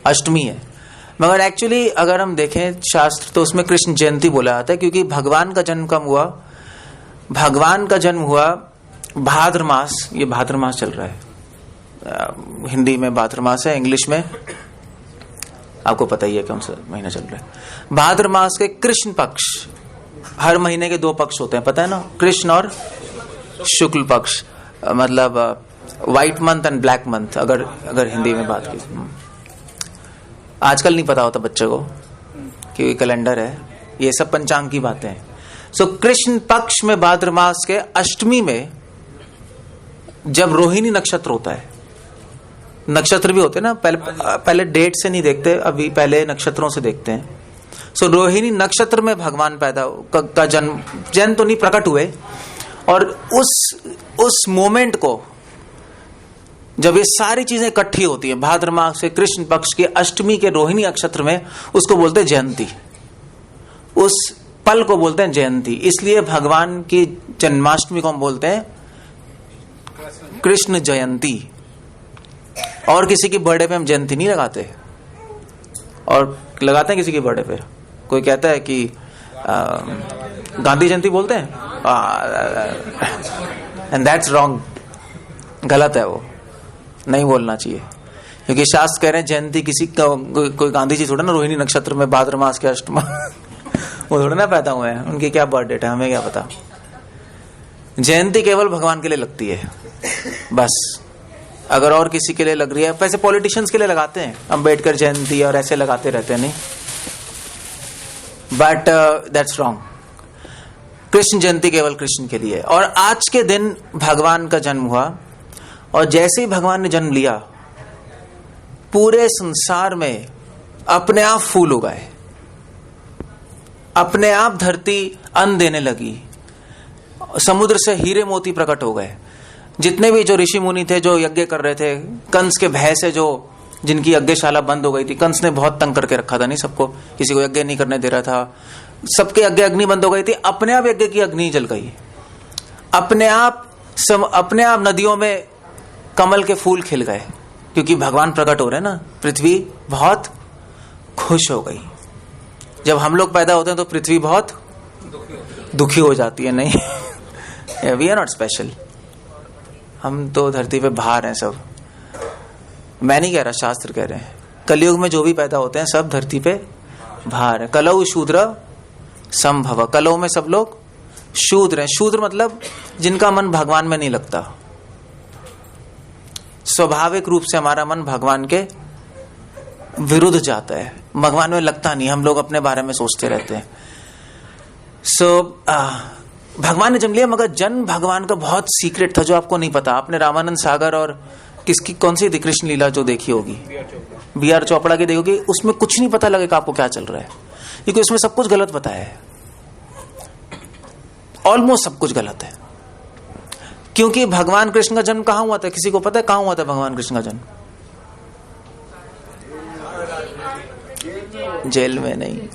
अष्टमी है। मगर एक्चुअली अगर हम देखें शास्त्र तो उसमें कृष्ण जयंती बोला जाता है, क्योंकि भगवान का जन्म कब हुआ? भगवान का जन्म हुआ भाद्र मास, ये भाद्र मास चल रहा है, हिंदी में भाद्र मास है, इंग्लिश में आपको पता ही है कौन सा महीना चल रहा है। भाद्र मास के कृष्ण पक्ष, हर महीने के 2 पक्ष होते हैं, पता है ना, कृष्ण और शुक्ल पक्ष, मतलब white month and black month, अगर हिंदी में बात की। आजकल नहीं पता होता बच्चों को कि कैलेंडर है, ये सब पंचांग की बातें हैं। सो कृष्ण पक्ष में भाद्र मास के अष्टमी में जब रोहिणी नक्षत्र होता है, नक्षत्र भी होते हैं ना, पहले डेट से नहीं देखते, अभी पहले नक्षत्रों से देखते हैं। सो रोहिणी नक्षत्र में भगवान पैदा का जन्म तो नहीं, प्रकट हुए। और उस मोमेंट को जब ये सारी चीजें इकट्ठी होती है, भाद्र मास से कृष्ण पक्ष के अष्टमी के रोहिणी नक्षत्र में, उसको बोलते हैं जयंती। उस पल को बोलते हैं जयंती। इसलिए भगवान की जन्माष्टमी को हम बोलते हैं कृष्ण जयंती। और किसी की बर्थडे पे हम जयंती नहीं लगाते, और लगाते हैं किसी की बर्थडे पे? कोई कहता है कि गांधी जयंती बोलते हैं, एंड दैट्स रॉन्ग, गलत है, वो नहीं बोलना चाहिए। क्योंकि शास्त्र कह रहे हैं जयंती किसी कोई गांधी जी थोड़ा ना रोहिणी नक्षत्र में भाद्र मास के अष्टमा वो थोड़ा ना पैदा हुए हैं, उनकी क्या बर्थ डेट है हमें क्या पता। जयंती केवल भगवान के लिए लगती है बस। अगर और किसी के लिए लग रही है, वैसे पॉलिटिशियंस के लिए लगाते हैं, अंबेडकर जयंती और ऐसे लगाते रहते हैं, नहीं, बट दैट्स रॉन्ग। कृष्ण जयंती केवल कृष्ण के लिए। और आज के दिन भगवान का जन्म हुआ, और जैसे ही भगवान ने जन्म लिया, पूरे संसार में अपने आप फूल उगाए, अपने आप धरती अन्न देने लगी, समुद्र से हीरे मोती प्रकट हो गए। जितने भी जो ऋषि मुनि थे जो यज्ञ कर रहे थे, कंस के भय से जो जिनकी यज्ञशाला बंद हो गई थी, कंस ने बहुत तंग करके रखा था, नहीं सबको, किसी को यज्ञ नहीं करने दे रहा था, सबके यज्ञ अग्नि बंद हो गई थी, अपने आप यज्ञ की अग्नि जल गई। अपने आप नदियों में कमल के फूल खिल गए, क्योंकि भगवान प्रकट हो रहे हैं ना। पृथ्वी बहुत खुश हो गई। जब हम लोग पैदा होते हैं तो पृथ्वी बहुत दुखी हो जाती है, नहीं वी आर नॉट स्पेशल, हम तो धरती पे बाहर हैं सब। मैं नहीं कह रहा, शास्त्र कह रहे हैं। कलयुग में जो भी पैदा होते हैं सब धरती पे बाहर है। कलौ शूद्र संभव, कलौ में सब लोग शूद्र हैं। शूद्र मतलब जिनका मन भगवान में नहीं लगता। स्वाभाविक रूप से हमारा मन भगवान के विरुद्ध जाता है, भगवान में लगता नहीं, हम लोग अपने बारे में सोचते रहते हैं। भगवान ने जन्म लिया, मगर जन्म भगवान का बहुत सीक्रेट था जो आपको नहीं पता। आपने रामानंद सागर और किसकी कौन सी थी कृष्ण लीला जो देखी होगी, बी.आर. चोपड़ा की देखोगी, उसमें कुछ नहीं पता लगेगा आपको क्या चल रहा है, क्योंकि उसमें सब कुछ गलत बताया है, ऑलमोस्ट सब कुछ गलत है। क्योंकि भगवान कृष्ण का जन्म कहां हुआ था? किसी को पता है कहां हुआ था भगवान कृष्ण का जन्म? जेल में नहीं।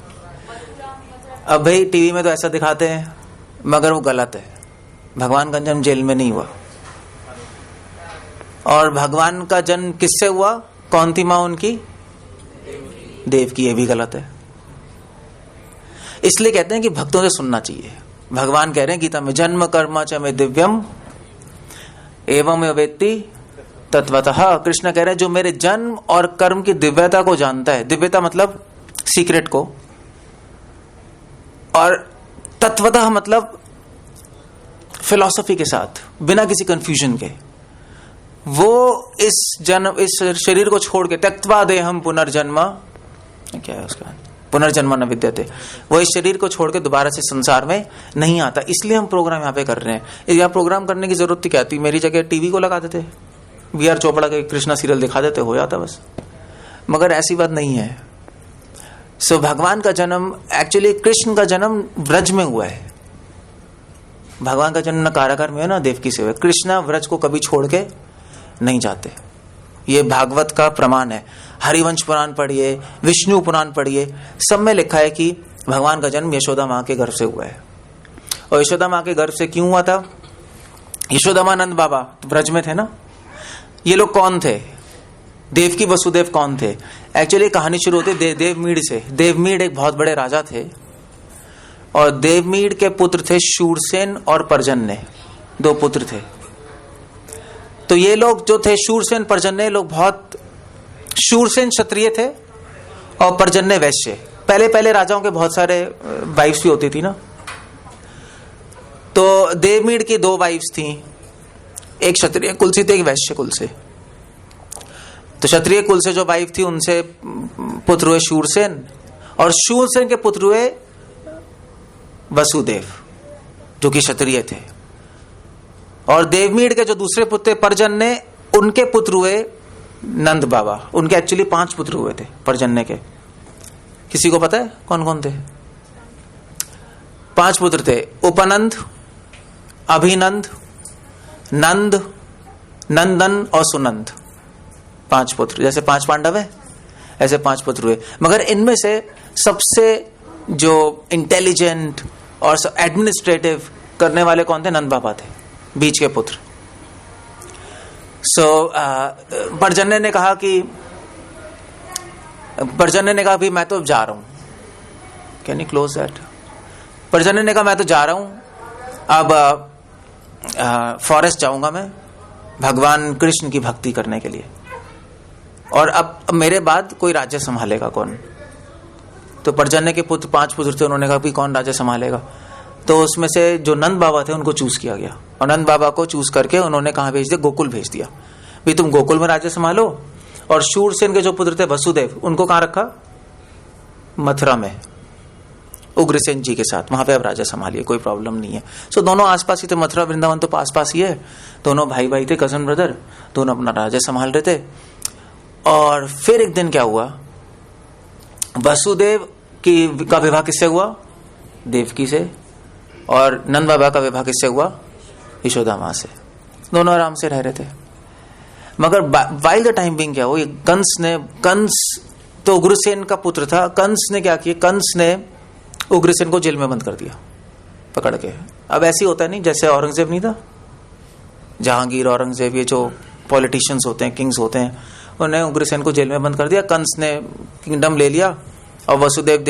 अब भाई टीवी में तो ऐसा दिखाते हैं, मगर वो गलत है। भगवान का जन्म जेल में नहीं हुआ। और भगवान का जन्म किससे हुआ? कौन थी मां उनकी? देवकी। ये भी गलत है। इसलिए कहते हैं कि भक्तों से सुनना चाहिए। भगवान कह रहे हैं गीता में, जन्म कर्म च मे दिव्यम एवं वेत्ति तत्वतः। कृष्ण कह रहे हैं जो मेरे जन्म और कर्म की दिव्यता को जानता है, दिव्यता मतलब सीक्रेट को, और तत्वतः मतलब फिलॉसफी के साथ, बिना किसी कंफ्यूजन के, वो इस शरीर को छोड़ के, त्यक्त्वा देहम पुनर्जन्म, क्या है उसका, पुनर्जन्म न विद्यते, वो इस शरीर को छोड़ के दोबारा से संसार में नहीं आता। इसलिए हम प्रोग्राम यहाँ पे कर रहे हैं। यहाँ प्रोग्राम करने की जरूरत क्या थी? मेरी जगह टीवी को लगा देते, बी.आर. चोपड़ा के कृष्णा सीरियल दिखा देते, हो जाता बस। मगर ऐसी बात नहीं है। सो भगवान का जन्म, एक्चुअली कृष्ण का जन्म व्रज में हुआ है। भगवान का जन्म न कारागार में है ना देवकी से हुआ। कृष्णा व्रज को कभी छोड़ के नहीं जाते। ये भागवत का प्रमाण है। हरिवंश पुराण पढ़िए, विष्णु पुराण पढ़िए, सब में लिखा है कि भगवान का जन्म यशोदा माँ के गर्भ से हुआ है। और यशोदा माँ के गर्भ से क्यों हुआ था? यशोदामानंद बाबा ब्रज में थे ना। ये लोग कौन थे? देवकी वसुदेव कौन थे? एक्चुअली कहानी शुरू होती देवमीड़ से। देवमीड़ एक बहुत बड़े राजा थे और देवमीड़ के पुत्र थे शूरसेन और पर्जन्य, 2 पुत्र थे। तो ये लोग जो थे शूरसेन पर्जन्य लोग बहुत, शूरसेन क्षत्रिय थे और पर्जन्य वैश्य। पहले राजाओं के बहुत सारे वाइफ्स भी होती थी ना। तो देवमीड़ की 2 वाइफ्स थी, एक क्षत्रिय कुल से थी, एक वैश्य कुल से। तो क्षत्रिय कुल से जो वाइफ थी उनसे पुत्र हुए शूरसेन और शूरसेन के पुत्र हुए वसुदेव जो कि क्षत्रिय थे। और देवमीड़ के जो दूसरे पुत्र पर्जन्य, उनके पुत्र हुए नंद बाबा। उनके एक्चुअली 5 पुत्र हुए थे पर्जन्य के। किसी को पता है कौन कौन थे? 5 पुत्र थे, उपनंद, अभिनंद, नंद, नंदन और सुनंद। 5 पुत्र, जैसे 5 पांडव है ऐसे 5 पुत्र हुए। मगर इनमें से सबसे जो इंटेलिजेंट और एडमिनिस्ट्रेटिव करने वाले कौन थे? नंद बाबा थे, बीच के पुत्र। पर्जन्य ने कहा भी मैं तो जा रहा हूं। Can you close that? पर्जन्य ने कहा मैं तो जा रहा हूं, अब फॉरेस्ट जाऊंगा मैं भगवान कृष्ण की भक्ति करने के लिए, और अब मेरे बाद कोई राज्य संभालेगा कौन? तो पर्जन्य के पुत्र 5 पुत्र थे, उन्होंने कहा भी कौन राज्य संभालेगा? तो उसमें से जो नंद बाबा थे उनको चूज किया गया और नंद बाबा को चूज करके उन्होंने कहा भेज दिया? गोकुल भेज दिया, भी तुम गोकुल में राज्य संभालो। और शूरसेन के जो पुत्र थे वसुदेव, उनको कहां रखा? मथुरा में उग्रसेन जी के साथ, वहां पे अब राजा संभालिए, कोई प्रॉब्लम नहीं है। सो दोनों आसपास ही थे, मथुरा वृंदावन तो पास पास ही है। दोनों भाई भाई थे, कजन ब्रदर, दोनों अपना राज्य संभाल रहे थे। और फिर एक दिन क्या हुआ, वसुदेव का विवाह किससे हुआ? देवकी से। और नंद बाबा का विवाह किससे हुआ? यशोदा मां से। दोनों आराम से रह रहे थे। मगर वाइल द टाइम बिंग क्या हुआ, कंस तो उग्रसेन का पुत्र था। कंस ने क्या किया? कंस ने उग्रसेन को जेल में बंद कर दिया पकड़ के। अब ऐसे होता है नहीं, जैसे औरंगजेब नहीं था, जहांगीर, औरंगजेब, ये जो पॉलिटिशियंस होते हैं, किंग्स होते हैं, उन्होंने उग्रसेन को जेल में बंद कर दिया। कंस ने किंगडम ले लिया और वसुदेव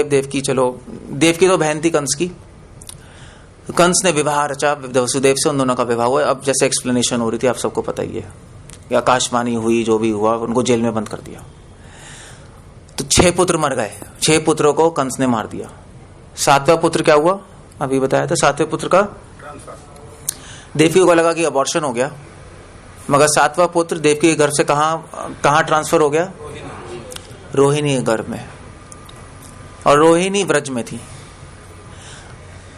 देवकी, चलो देवकी तो बहन थी कंस की, कंस ने विवाह रचा वसुदेव से, उन दोनों का विवाह हुआ। अब जैसे एक्सप्लेनेशन हो रही थी, आप सबको पता ही है, आकाशवाणी हुई, जो भी हुआ, उनको जेल में बंद कर दिया। तो 6 पुत्र मर गए, 6 पुत्रों को कंस ने मार दिया। 7वां पुत्र क्या हुआ? अभी बताया था, 7वें पुत्र का देवकी को लगा कि अबॉर्शन हो गया, मगर 7वां पुत्र देवकी के गर्भ से कहां ट्रांसफर हो गया? रोहिणी के गर्भ में, और रोहिणी व्रज में थी।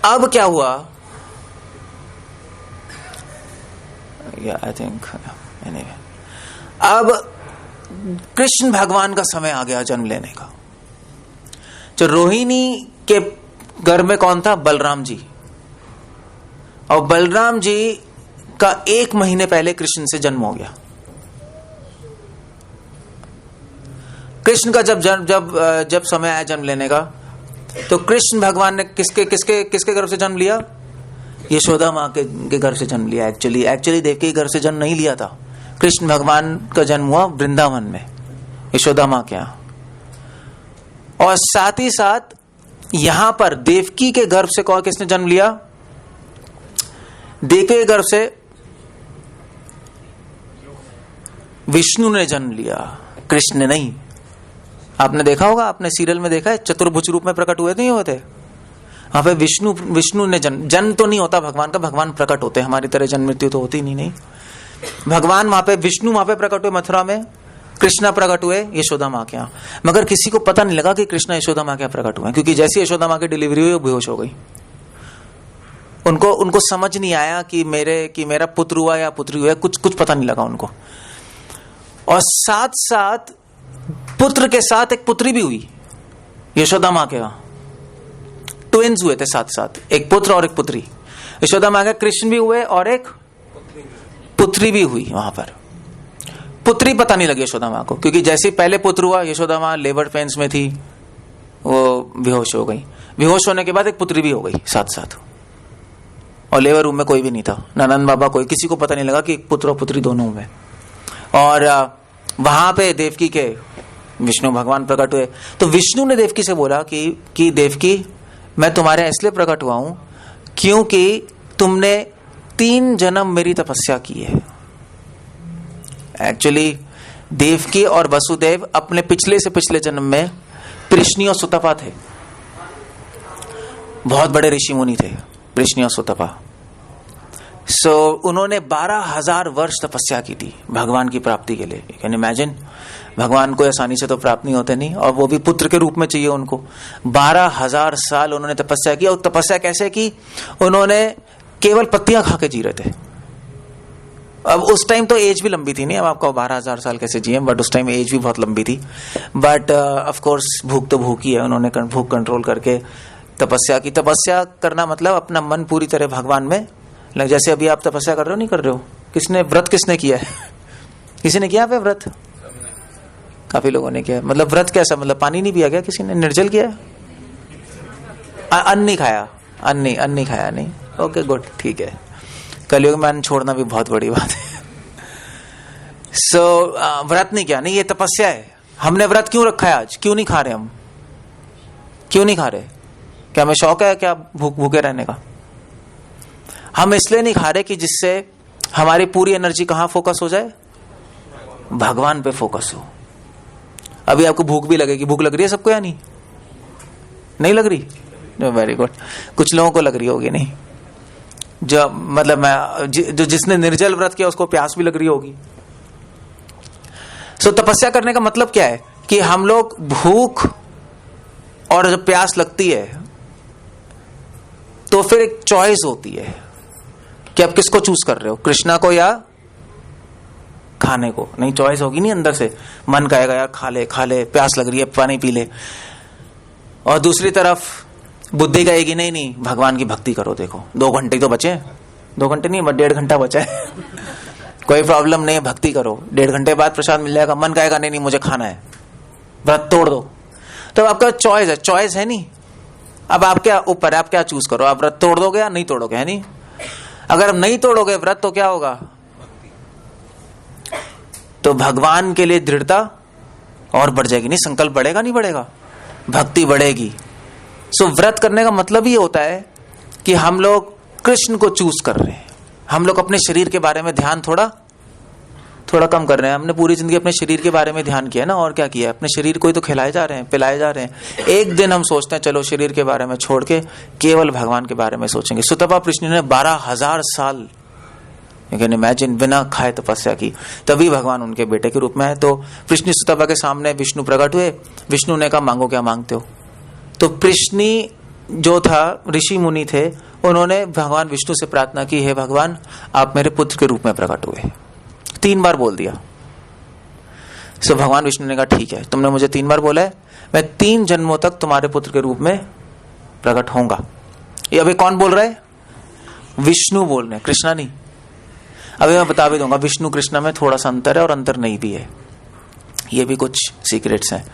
अब क्या हुआ? आई थिंक अब कृष्ण भगवान का समय आ गया जन्म लेने का। जो रोहिणी के गर्भ में कौन था? बलराम जी। और बलराम जी का 1 महीने पहले कृष्ण से जन्म हो गया। कृष्ण का जब समय आया जन्म लेने का, तो कृष्ण भगवान ने किसके गर्भ से जन्म लिया? यशोदा माँ के गर्भ से जन्म लिया। एक्चुअली देवकी के गर्भ से जन्म नहीं लिया था। कृष्ण भगवान का जन्म हुआ वृंदावन में, यशोदा माँ के यहाँ। और साथ ही साथ यहां पर देवकी के गर्भ से कौन, किसने जन्म लिया? देवकी के गर्भ से विष्णु ने जन्म लिया, कृष्ण ने नहीं। आपने देखा होगा, आपने सीरियल में देखा है, चतुर्भुज रूप में प्रकट हुए नहीं होते? वहां पे विष्णु ने जन्म तो नहीं होता भगवान का, भगवान प्रकट होते, हमारी तरह जन्म मृत्यु तो होती नहीं। भगवान वहां पे, विष्णु वहां पे प्रकट हुए मथुरा में, कृष्णा प्रकट हुए यशोदा माँ के यहाँ। मगर किसी को पता नहीं लगा कि कृष्णा यशोदा माँ के यहाँ प्रकट हुए, क्योंकि जैसी यशोदा माँ की डिलीवरी हुई वो बेहोश हो गई। उनको समझ नहीं आया कि मेरा पुत्र हुआ या पुत्री हुआ, कुछ पता नहीं लगा उनको। और साथ साथ पुत्र के साथ एक पुत्री भी हुई यशोदा माँ के यहाँ। ट्विन्स हुए थे साथ साथ, एक पुत्र और एक पुत्री। यशोदा माँ के कृष्ण भी हुए और एक पुत्री भी हुई। वहां पर पुत्री पता नहीं लगी यशोदा माँ को, क्योंकि जैसे पहले पुत्र हुआ यशोदा माँ लेबर पेन्स में थी, वो बेहोश हो गई। बेहोश होने के बाद एक पुत्री भी हो गई साथ साथ, और लेबर रूम में कोई भी नहीं था, नंद बाबा कोई, किसी को पता नहीं लगा कि एक पुत्र और पुत्री दोनों में। और वहां पे देवकी के विष्णु भगवान प्रकट हुए। तो विष्णु ने देवकी से बोला कि देवकी, मैं तुम्हारे इसलिए प्रकट हुआ हूं क्योंकि तुमने 3 जन्म मेरी तपस्या की है। एक्चुअली देवकी और वसुदेव अपने पिछले से पिछले जन्म में कृष्णी और सुतपा थे, बहुत बड़े ऋषि मुनि थे कृष्णी और सुतपा। उन्होंने 12,000 वर्ष तपस्या की थी भगवान की प्राप्ति के लिए। कैन इमेजिन, भगवान को आसानी से तो प्राप्त नहीं होते नहीं, और वो भी पुत्र के रूप में चाहिए उनको। 12,000 साल उन्होंने तपस्या की। और तपस्या कैसे की? उन्होंने केवल पत्तियां खा के जी रहे थे। अब उस टाइम तो एज भी लंबी थी नहीं, अब आपको 12,000 साल कैसे जिए, बट उस टाइम एज भी बहुत लंबी थी। बट ऑफ कोर्स भूख तो भूख ही है, उन्होंने भूख कंट्रोल करके तपस्या की। तपस्या करना मतलब अपना मन पूरी तरह भगवान में, जैसे अभी आप तपस्या कर रहे हो, नहीं कर रहे हो? किसने व्रत किसने किया है? किसी ने किया पे व्रत? काफी लोगों ने किया। मतलब व्रत कैसा? मतलब पानी नहीं पिया गया? किसी ने निर्जल किया? अन्न नहीं खाया? अन्न नहीं खाया नहीं? ओके गुड, ठीक है। कलयुग में अन्न छोड़ना भी बहुत बड़ी बात है। व्रत नहीं किया, नहीं, ये तपस्या है। हमने व्रत क्यों रखा है आज? क्यों नहीं खा रहे हम? क्यों नहीं खा रहे? क्या हमें शौक है क्या भूखे रहने का? हम इसलिए नहीं खा रहे कि जिससे हमारी पूरी एनर्जी कहां फोकस हो जाए? भगवान पे फोकस हो। अभी आपको भूख भी लगेगी। भूख लग रही है सबको या नहीं? नहीं लग रही? Very good. कुछ लोगों को लग रही होगी, नहीं जो मतलब जो जिसने निर्जल व्रत किया उसको प्यास भी लग रही होगी। तपस्या करने का मतलब क्या है कि हम लोग भूख और जब प्यास लगती है तो फिर एक चॉइस होती है कि आप किसको चूज कर रहे हो, कृष्णा को या खाने को। नहीं, चॉइस होगी नहीं, अंदर से मन कहेगा यार खा ले, प्यास लग रही है पानी पी ले। और दूसरी तरफ बुद्धि कहेगी नहीं भगवान की भक्ति करो। देखो 2 घंटे तो बचे, 2 घंटे नहीं 1.5 घंटा बचा है। कोई प्रॉब्लम नहीं है, भक्ति करो, 1.5 घंटे बाद प्रसाद मिल जाएगा। मन कहेगा नहीं मुझे खाना है, व्रत तोड़ दो। तो आपका चॉइस है नहीं। अब आप क्या ऊपर है, आप क्या चूज करो? आप व्रत तोड़ दोगे या नहीं तोड़ोगे? है नहीं? अगर आप नहीं तोड़ोगे व्रत तो क्या होगा? तो भगवान के लिए दृढ़ता और बढ़ जाएगी। नहीं, संकल्प बढ़ेगा, नहीं बढ़ेगा, भक्ति बढ़ेगी। व्रत करने का मतलब ही होता है कि हम लोग कृष्ण को चूज कर रहे हैं। हम लोग अपने शरीर के बारे में ध्यान थोड़ा कम कर रहे हैं। हमने पूरी जिंदगी अपने शरीर के बारे में ध्यान किया ना, और क्या किया? अपने शरीर को ही तो खिलाए जा रहे हैं, पिलाए जा रहे हैं। एक दिन हम सोचते हैं चलो शरीर के बारे में छोड़ के केवल भगवान के बारे में सोचेंगे। सुतपा कृष्ण ने 12,000 साल, यू कैन इमेजिन, बिना खाए तपस्या की, तभी भगवान उनके बेटे के रूप में है। तो कृष्ण सुतपा के सामने विष्णु प्रकट हुए। विष्णु ने कहा मांगो, क्या मांगते हो? तो कृष्णी जो था, ऋषि मुनि थे, उन्होंने भगवान विष्णु से प्रार्थना की, हे भगवान आप मेरे पुत्र के रूप में प्रकट हुए। 3 बार बोल दिया। भगवान विष्णु ने कहा ठीक है, तुमने मुझे 3 बार बोला है, मैं 3 जन्मों तक तुम्हारे पुत्र के रूप में प्रकट होऊंगा। ये अभी कौन बोल रहा है? विष्णु बोल रहे हैं, कृष्णा नहीं। अभी मैं बता भी दूंगा, विष्णु कृष्णा में थोड़ा सा अंतर है और अंतर नहीं भी है, ये भी कुछ सीक्रेट्स हैं।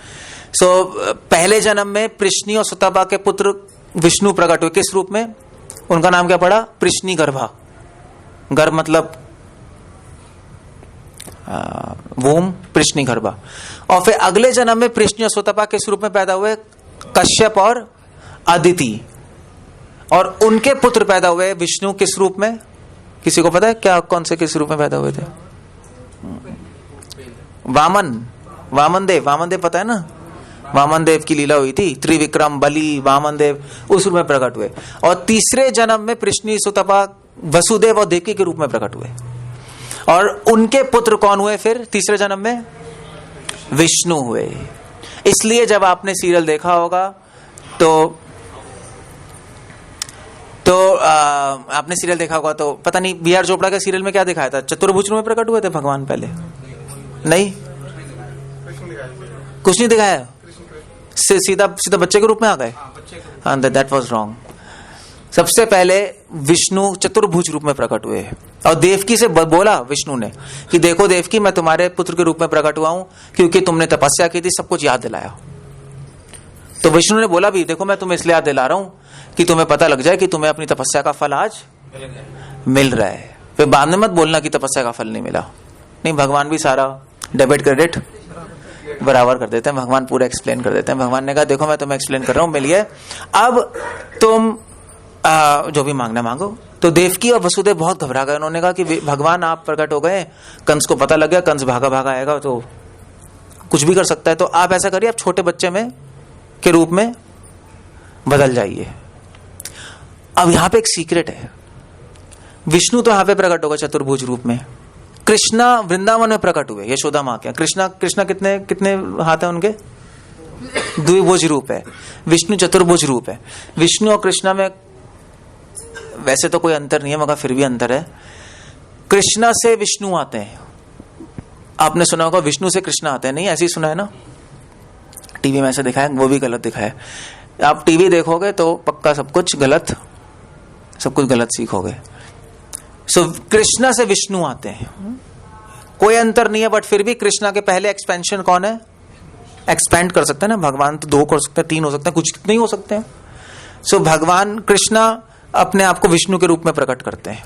पहले जन्म में कृष्णी और सुतपा के पुत्र विष्णु प्रकट हुए। किस रूप में? उनका नाम क्या पड़ा? कृष्णी गर्भा। गर्भ मतलब वोम, कृष्णी गर्भा। और फिर अगले जन्म में कृष्णी और सुतपा किस रूप में पैदा हुए? कश्यप और अदिति। और उनके पुत्र पैदा हुए विष्णु किस रूप में? किसी को पता है क्या? कौन से किस रूप में पैदा हुए थे? वामन देव पता है ना? वामन देव की लीला हुई थी, त्रिविक्रम, बलि, वामन देव, उस रूप में प्रकट हुए। और तीसरे जन्म में कृष्णी, सुतपा, वसुदेव और देवकी के रूप में प्रकट हुए। और उनके पुत्र कौन हुए फिर तीसरे जन्म में? विष्णु हुए। इसलिए जब आपने सीरियल देखा होगा तो आपने सीरियल देखा होगा तो पता नहीं बी.आर. चोपड़ा के सीरियल में क्या दिखाया था? चतुर्भुज में प्रकट हुए थे भगवान पहले? नहीं, कुछ नहीं दिखाया, सीधा बच्चे के रूप में आ गए। That was wrong. सबसे पहले विष्णु चतुर्भुज रूप में प्रकट हुए। और देवकी से बोला विष्णु ने कि देखो देवकी, मैं तुम्हारे पुत्र के रूप में प्रकट हुआ हूं क्योंकि तुमने तपस्या की थी, सब कुछ याद दिलाया। तो विष्णु ने बोला भी, देखो मैं तुम्हें इसलिए याद दिला रहा हूं कि तुम्हें पता लग जाए कि तुम्हें अपनी तपस्या का फल आज मिल रहा है। फिर बाद में मत बोलना कि तपस्या का फल नहीं मिला। नहीं, भगवान भी सारा डेबिट क्रेडिट बराबर कर देते हैं। भगवान पूरा एक्सप्लेन कर देते हैं। भगवान ने कहा देखो मैं तुम्हें एक्सप्लेन कर रहा हूं, मिलिए, अब तुम जो भी मांगना मांगो। तो देवकी और वसुदेव बहुत घबरा गए। उन्होंने कहा कि भगवान आप प्रकट हो गए, कंस को पता लग गया, कंस भागा भागा आएगा तो कुछ भी कर सकता है, तो आप ऐसा करिए, आप छोटे बच्चे में के रूप में बदल जाइए। अब यहां पे एक सीक्रेट है, विष्णु तो यहां पे प्रकट होगा चतुर्भुज रूप में, कृष्णा वृंदावन में प्रकट हुए यशोदा मां के। कृष्णा कितने कितने हाथ है उनके? द्विभुज रूप है। विष्णु चतुर्भुज रूप है। विष्णु और कृष्णा में वैसे तो कोई अंतर नहीं है, मगर फिर भी अंतर है। कृष्णा से विष्णु आते हैं, आपने सुना होगा विष्णु से कृष्णा आते हैं, नहीं ऐसे ही सुना है ना? टीवी में ऐसे दिखाया, वो भी गलत दिखाया। आप टीवी देखोगे तो पक्का सब कुछ गलत सीखोगे। सो कृष्णा से विष्णु आते हैं, कोई अंतर नहीं है, बट फिर भी कृष्णा के पहले एक्सपेंशन कौन है? एक्सपेंड कर सकते हैं ना भगवान, तो 2 कर सकते हैं, 3 हो सकते हैं, कुछ कितने ही हो सकते हैं। सो भगवान कृष्णा अपने आप को विष्णु के रूप में प्रकट करते हैं।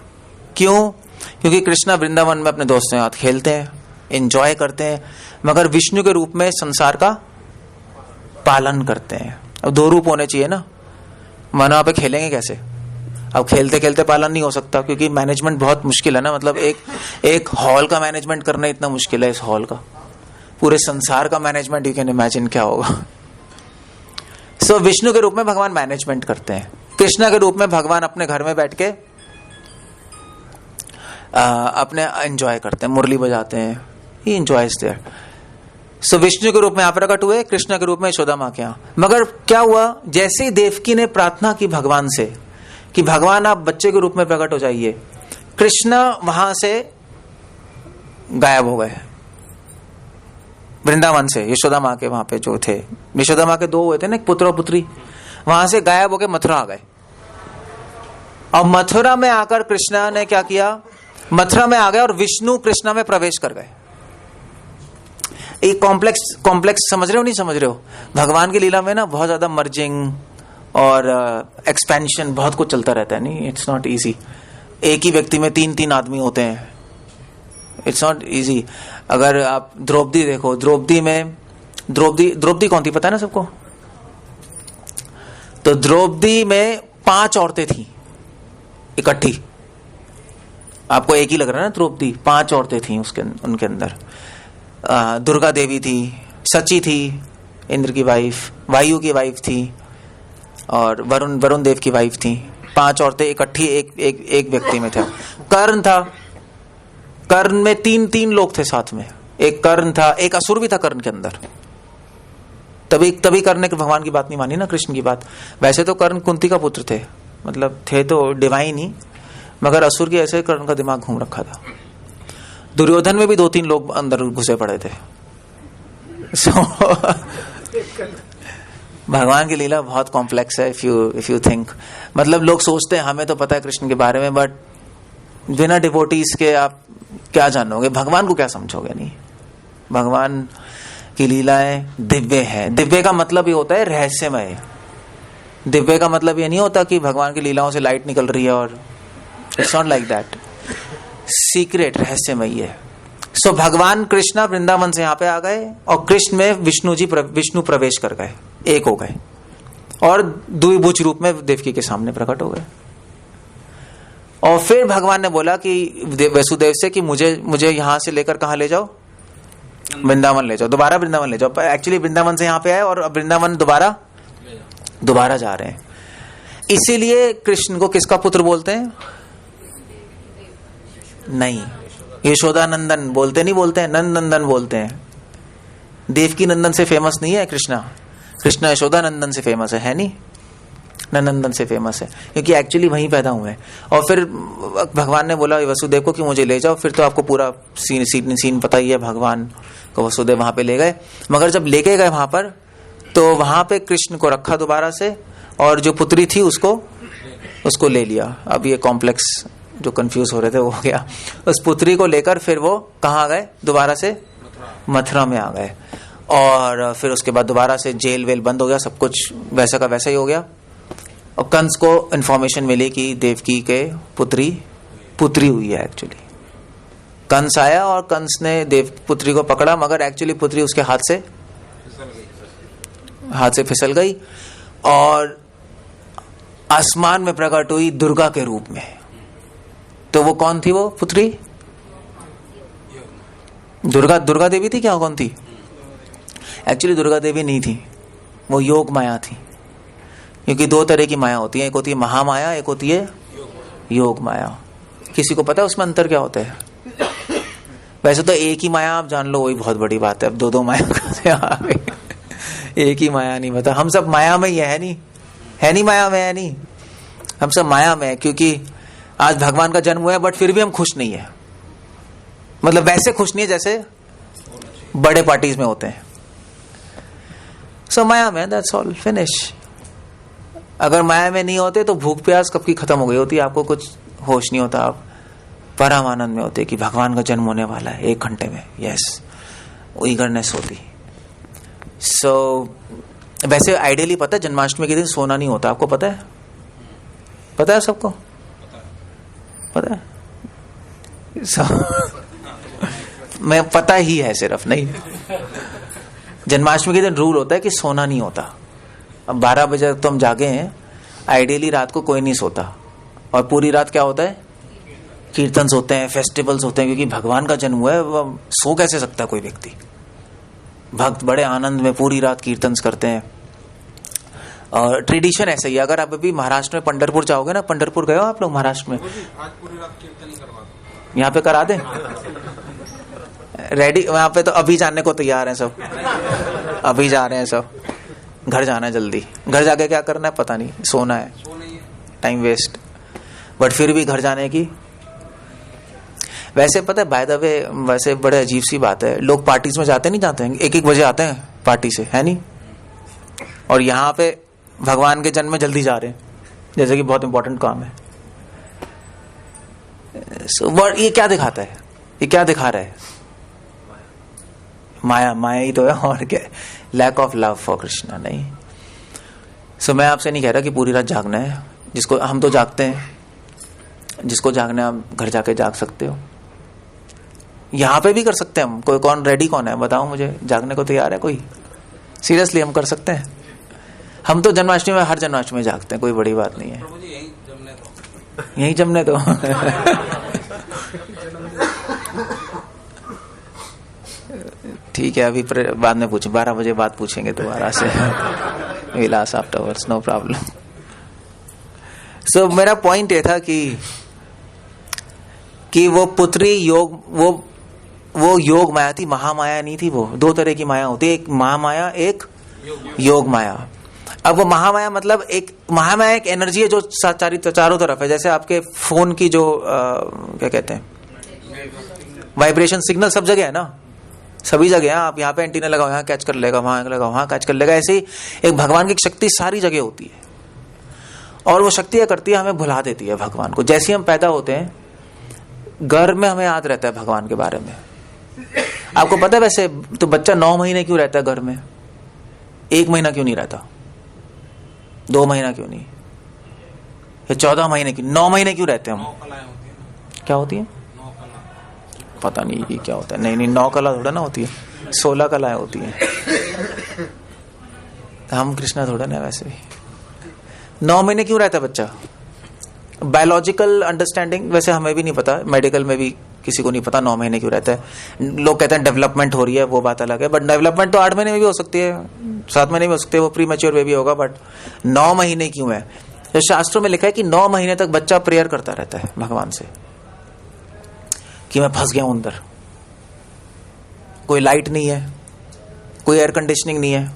क्यों? क्योंकि कृष्णा वृंदावन में अपने दोस्तों के साथ खेलते हैं, एंजॉय करते हैं, मगर विष्णु के रूप में संसार का पालन करते हैं। अब 2 रूप होने चाहिए ना, वहां पे खेलेंगे कैसे? अब खेलते खेलते पालन नहीं हो सकता, क्योंकि मैनेजमेंट बहुत मुश्किल है ना। मतलब एक हॉल का मैनेजमेंट करना इतना मुश्किल है, इस हॉल का, पूरे संसार का मैनेजमेंट, यू कैन इमेजिन क्या होगा। सो विष्णु के रूप में भगवान मैनेजमेंट करते हैं। कृष्णा के रूप में भगवान अपने घर में बैठ के अपने एंजॉय करते हैं, मुरली बजाते हैं, ही एंजॉयज देयर। सो विष्णु के रूप में आप प्रकट हुए, कृष्ण के रूप में यशोदा मां के यहाँ। मगर क्या हुआ, जैसे ही देवकी ने प्रार्थना की भगवान से कि भगवान आप बच्चे के रूप में प्रकट हो जाइए, कृष्ण वहां से गायब हो गए वृंदावन से। यशोदा मां के वहां पे जो थे, यशोदा मां के 2 हुए थे ना, एक पुत्र और पुत्री, वहां से गायब होकर मथुरा आ गए। और मथुरा में आकर कृष्णा ने क्या किया, मथुरा में आ गए और विष्णु कृष्णा में प्रवेश कर गए। एक कॉम्प्लेक्स समझ रहे हो नहीं समझ रहे हो? भगवान की लीला में ना बहुत ज्यादा मर्जिंग और एक्सपेंशन बहुत कुछ चलता रहता है, नहीं, इट्स नॉट इजी। एक ही व्यक्ति में 3 आदमी होते हैं, इट्स नॉट इजी। अगर आप द्रौपदी देखो, द्रौपदी कौन थी पता है ना सबको? तो द्रौपदी में 5 औरतें थी इकट्ठी। आपको एक ही लग रहा है ना द्रौपदी? 5 औरतें थी उनके अंदर। दुर्गा देवी थी, सची थी इंद्र की वाइफ, वायु की वाइफ थी, और वरुण देव की वाइफ थी। 5 औरतें इकट्ठी एक व्यक्ति में थे। कर्ण था, कर्ण में 3 लोग थे साथ में। एक कर्ण था, एक असुर भी था कर्ण के अंदर। तभी कर्ण ने भगवान की बात नहीं मानी ना, कृष्ण की बात। वैसे तो कर्ण कुंती का पुत्र थे, मतलब थे तो डिवाइन ही, मगर असुर की ऐसे कर्ण का दिमाग घूम रखा था। दुर्योधन में भी 2-3 लोग अंदर घुसे पड़े थे। भगवान की लीला बहुत कॉम्प्लेक्स है, इफ यू थिंक। मतलब लोग सोचते हैं हमें तो पता है कृष्ण के बारे में, बट बिना डिवोटीज के आप क्या जानोगे, भगवान को क्या समझोगे? नहीं, भगवान की लीलाएं दिव्य है। दिव्य का मतलब ये होता है रहस्यमय। दिव्य का मतलब ये नहीं होता कि भगवान की लीलाओं से लाइट निकल रही है, और it's not like that. Secret रहस्यमय है। सो भगवान कृष्णा वृंदावन से यहाँ पे आ गए, और कृष्ण में विष्णु प्रवेश कर गए, एक हो गए, और द्विभुज रूप में देवकी के सामने प्रकट हो गए। और फिर भगवान ने बोला कि वसुदेव से कि मुझे यहां से लेकर कहां ले जाओ? वृंदावन ले जाओ, दोबारा वृंदावन ले जाओ। एक्चुअली वृंदावन से यहाँ पे आए और अब वृंदावन दोबारा जा रहे हैं। इसीलिए कृष्ण को किसका पुत्र बोलते हैं? नहीं, यशोदा नंदन बोलते हैं, नंदन बोलते हैं। देवकी नंदन से फेमस नहीं है कृष्णा यशोदा नंदन से फेमस है नहीं? नंदन से फेमस है क्योंकि एक्चुअली वहीं पैदा हुए हैं। और फिर भगवान ने बोला वसुदेव को कि मुझे ले जाओ, फिर तो आपको पूरा सीन पता ही है। भगवान को वसुदेव वहां पे ले गए, मगर जब लेके गए वहां पर, तो वहां पे कृष्ण को रखा दोबारा से, और जो पुत्री थी उसको ले लिया। अब ये कॉम्प्लेक्स जो कंफ्यूज हो रहे थे वो हो गया। उस पुत्री को लेकर फिर वो कहाँ गए? दोबारा से मथुरा में आ गए, और फिर उसके बाद दोबारा से जेल वेल बंद हो गया, सब कुछ वैसा का वैसा ही हो गया। और कंस को इन्फॉर्मेशन मिली कि देवकी के पुत्री हुई है एक्चुअली। कंस आया और कंस ने देव पुत्री को पकड़ा, मगर एक्चुअली पुत्री उसके हाथ से फिसल गई और आसमान में प्रकट हुई दुर्गा के रूप में। तो वो कौन थी वो पुत्री? दुर्गा देवी थी क्या? कौन थी? एक्चुअली दुर्गा देवी नहीं थी, वो योग माया थी। क्योंकि दो तरह की माया होती है, एक होती है महामाया, एक होती है योग माया। किसी को पता है उसमें अंतर क्या होता है? वैसे तो एक ही माया आप जान लो वही बहुत बड़ी बात है। अब दो माया एक ही माया नहीं पता। हम सब माया में ही है नहीं माया में है नहीं, हम सब माया में है। क्योंकि आज भगवान का जन्म हुआ है बट फिर भी हम खुश नहीं है। मतलब वैसे खुश नहीं है जैसे बड़े पार्टीज में होते हैं। सो माया में, दैट्स ऑल, फिनिश। अगर माया में नहीं होते तो भूख प्यास कब की खत्म हो गई होती, आपको कुछ होश नहीं होता, आप परम आनंद में होते कि भगवान का जन्म होने वाला है 1 घंटे में। यस, वो ईगरनेस होती। सो वैसे आइडियली पता है जन्माष्टमी के दिन सोना नहीं होता, आपको पता है? पता है सबको? पता है? मैं पता ही है सिर्फ, नहीं। जन्माष्टमी के दिन रूल होता है कि सोना नहीं होता। अब 12 बजे तक तो हम जागे हैं, आइडियली रात को कोई नहीं सोता। और पूरी रात क्या होता है? कीर्तन्स होते हैं, फेस्टिवल्स होते हैं, क्योंकि भगवान का जन्म हुआ है। वो सो कैसे सकता है कोई व्यक्ति? भक्त बड़े आनंद में पूरी रात कीर्तन्स करते हैं। और ट्रेडिशन ऐसे ही। अगर आप अभी महाराष्ट्र में पंढरपुर जाओगे ना, पंढरपुर गए हो आप लोग महाराष्ट्र में? आज पूरी रात कीर्तन ही करवा दो। यहाँ पे करा दें? रेडी? वहां पे तो अभी जाने को तैयार है सब, अभी जा रहे हैं सब। घर जाना है जल्दी। घर जाके क्या करना है पता नहीं, सोना है, टाइम वेस्ट। बट फिर भी घर जाने की। वैसे पता है बाय द वे, वैसे बड़े अजीब सी बात है, लोग पार्टीज में जाते नहीं जाते हैं, 1-1 बजे आते हैं पार्टी से, है नहीं? और यहाँ पे भगवान के जन्म में जल्दी जा रहे हैं, जैसे कि बहुत इंपॉर्टेंट काम है। ये क्या दिखाता है? ये क्या दिखा रहा है? माया ही तो है, और क्या? Lack of love for Krishna, नहीं। सो मैं आपसे नहीं कह रहा कि पूरी रात जागना है। जिसको हम तो जागते हैं, जिसको जागना है आप घर जाके जाग सकते हो। यहाँ पे भी कर सकते हैं हम। कोई कौन रेडी कौन है बताओ मुझे? जागने को तैयार है कोई? सीरियसली हम कर सकते हैं। हम तो जन्माष्टमी में, हर जन्माष्टमी में जागते हैं, कोई बड़ी बात नहीं है। यही जमने दो ठीक है, अभी बाद में पूछे, 12 बजे बाद पूछेंगे दोबारा से। विलास आफ्टरवर्ड्स, नो प्रॉब्लम। सो मेरा पॉइंट ये था कि वो पुत्री योग, वो योग माया थी, महामाया नहीं थी। वो 2 तरह की माया होती है, एक महामाया, एक योग माया। अब वो महामाया मतलब महामाया एक एनर्जी है जो चारों तरफ है। जैसे आपके फोन की जो क्या कहते हैं, वाइब्रेशन सिग्नल सब जगह है ना, सभी जगह है। आप यहाँ पे एंटीना लगाओ, यहाँ कैच कर लेगा, वहां लगाओ, वहां कैच कर लेगा। ऐसे ही एक भगवान की शक्ति सारी जगह होती है। और वो शक्ति क्या करती है? हमें भुला देती है भगवान को। जैसे हम पैदा होते हैं, घर में हमें याद रहता है भगवान के बारे में। आपको पता है वैसे तो बच्चा 9 महीने क्यों रहता है घर में? 1 महीना क्यों नहीं रहता? 2 महीना क्यों नहीं? या 14 महीने क्यों? 9 महीने क्यों रहते हैं हम? क्या होती है? पता नहीं ये क्या होता है। नहीं 9 कला थोड़ा ना होती है, 16 कलाएं होती हैं। हम कृष्णा थोड़ा ना। वैसे भी 9 महीने क्यों रहता है बच्चा? बायोलॉजिकल अंडरस्टैंडिंग वैसे हमें भी नहीं पता, मेडिकल में भी किसी को नहीं पता 9 महीने क्यों रहता है। लोग कहते हैं डेवलपमेंट हो रही है, वो बात अलग है। बट डेवलपमेंट तो 8 महीने में भी हो सकती है, 7 महीने में हो सकती है, वो प्री मैच्योर बेबी होगा। बट 9 महीने क्यों है? तो शास्त्रों में लिखा है कि 9 महीने तक बच्चा प्रेयर करता रहता है भगवान से कि मैं फंस गया हूं अंदर। कोई लाइट नहीं है, कोई एयर कंडीशनिंग नहीं है,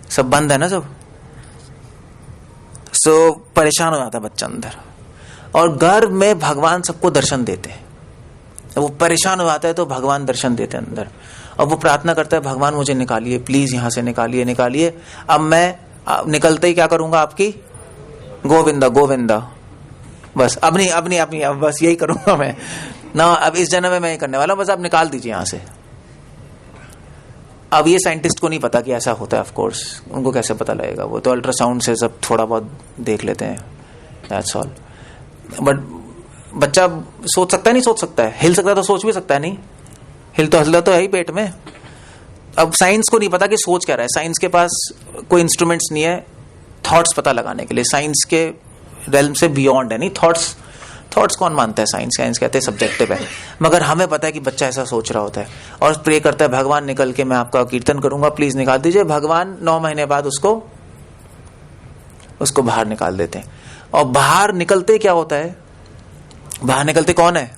सब बंद है ना सब। सो परेशान हो जाता है बच्चा अंदर। और घर में भगवान सबको दर्शन देते हैं। वो परेशान हो जाता है तो भगवान दर्शन देते हैं अंदर। और वो प्रार्थना करता है, भगवान मुझे निकालिए, प्लीज यहां से निकालिए। अब मैं निकलते ही क्या करूंगा? आपकी गोविंदा गोविंदा, बस अब नहीं, अब बस यही करूंगा मैं ना। अब इस जन्म में मैं ये करने वाला हूं, बस आप निकाल दीजिए यहां से। अब ये साइंटिस्ट को नहीं पता कि ऐसा होता है। ऑफ कोर्स उनको कैसे पता लगेगा? वो तो अल्ट्रासाउंड से सब थोड़ा बहुत देख लेते हैं, दैट्स ऑल। बट बच्चा सोच सकता है, नहीं सोच सकता है, हिल सकता है तो सोच भी सकता है, नहीं हिलता तो है ही पेट में। अब साइंस को नहीं पता कि सोच क्या रहा है, साइंस के पास कोई इंस्ट्रूमेंट्स नहीं है थॉट्स पता लगाने के लिए, साइंस के रेल्म से बियॉन्ड है, नहीं थॉट्स कौन मानता है, साइंस कहते हैं सब्जेक्टिव है, मगर हमें पता है कि बच्चा ऐसा सोच रहा होता है और प्रे करता है भगवान निकल के, मैं आपका कीर्तन करूंगा प्लीज निकाल दीजिए, भगवान 9 महीने बाद उसको बाहर निकाल देते हैं। और बाहर निकलते क्या होता है, बाहर निकलते कौन है,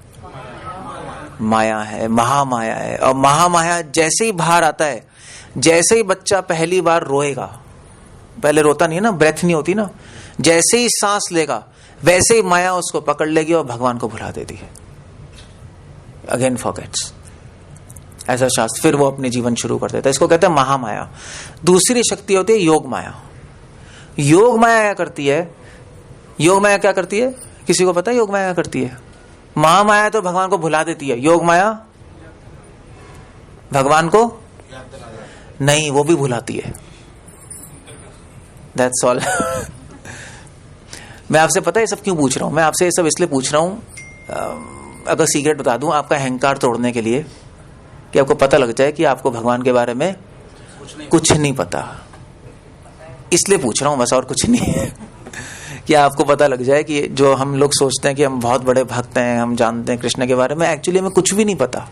माया है, महामाया है। और महामाया जैसे ही बाहर आता है, जैसे ही बच्चा पहली बार रोएगा, पहले रोता नहीं है ना, ब्रेथ नहीं होती ना, जैसे ही सांस लेगा वैसे ही माया उसको पकड़ लेगी और भगवान को भुला देती है, अगेन फॉरगेट्स, ऐसा शास्त्र। फिर वो अपने जीवन शुरू कर देता है, इसको कहते हैं महामाया। दूसरी शक्ति होती है योग माया। योग माया क्या करती है, योग माया क्या करती है, किसी को पता है योग माया क्या करती है? महामाया तो भगवान को भुला देती है, योग माया भगवान को नहीं, वो भी भुलाती है। That's all. मैं आपसे पता है सब क्यों पूछ रहा हूं, मैं आपसे ये सब इसलिए पूछ रहा हूं, अगर सीक्रेट बता दूं आपका अहंकार तोड़ने के लिए, कि आपको पता लग जाए कि आपको भगवान के बारे में कुछ नहीं पता, इसलिए पूछ रहा हूं बस, और कुछ नहीं है। कि आपको पता लग जाए कि जो हम लोग सोचते हैं कि हम बहुत बड़े भक्त हैं, हम जानते हैं कृष्ण के बारे में, एक्चुअली हमें कुछ भी नहीं पता,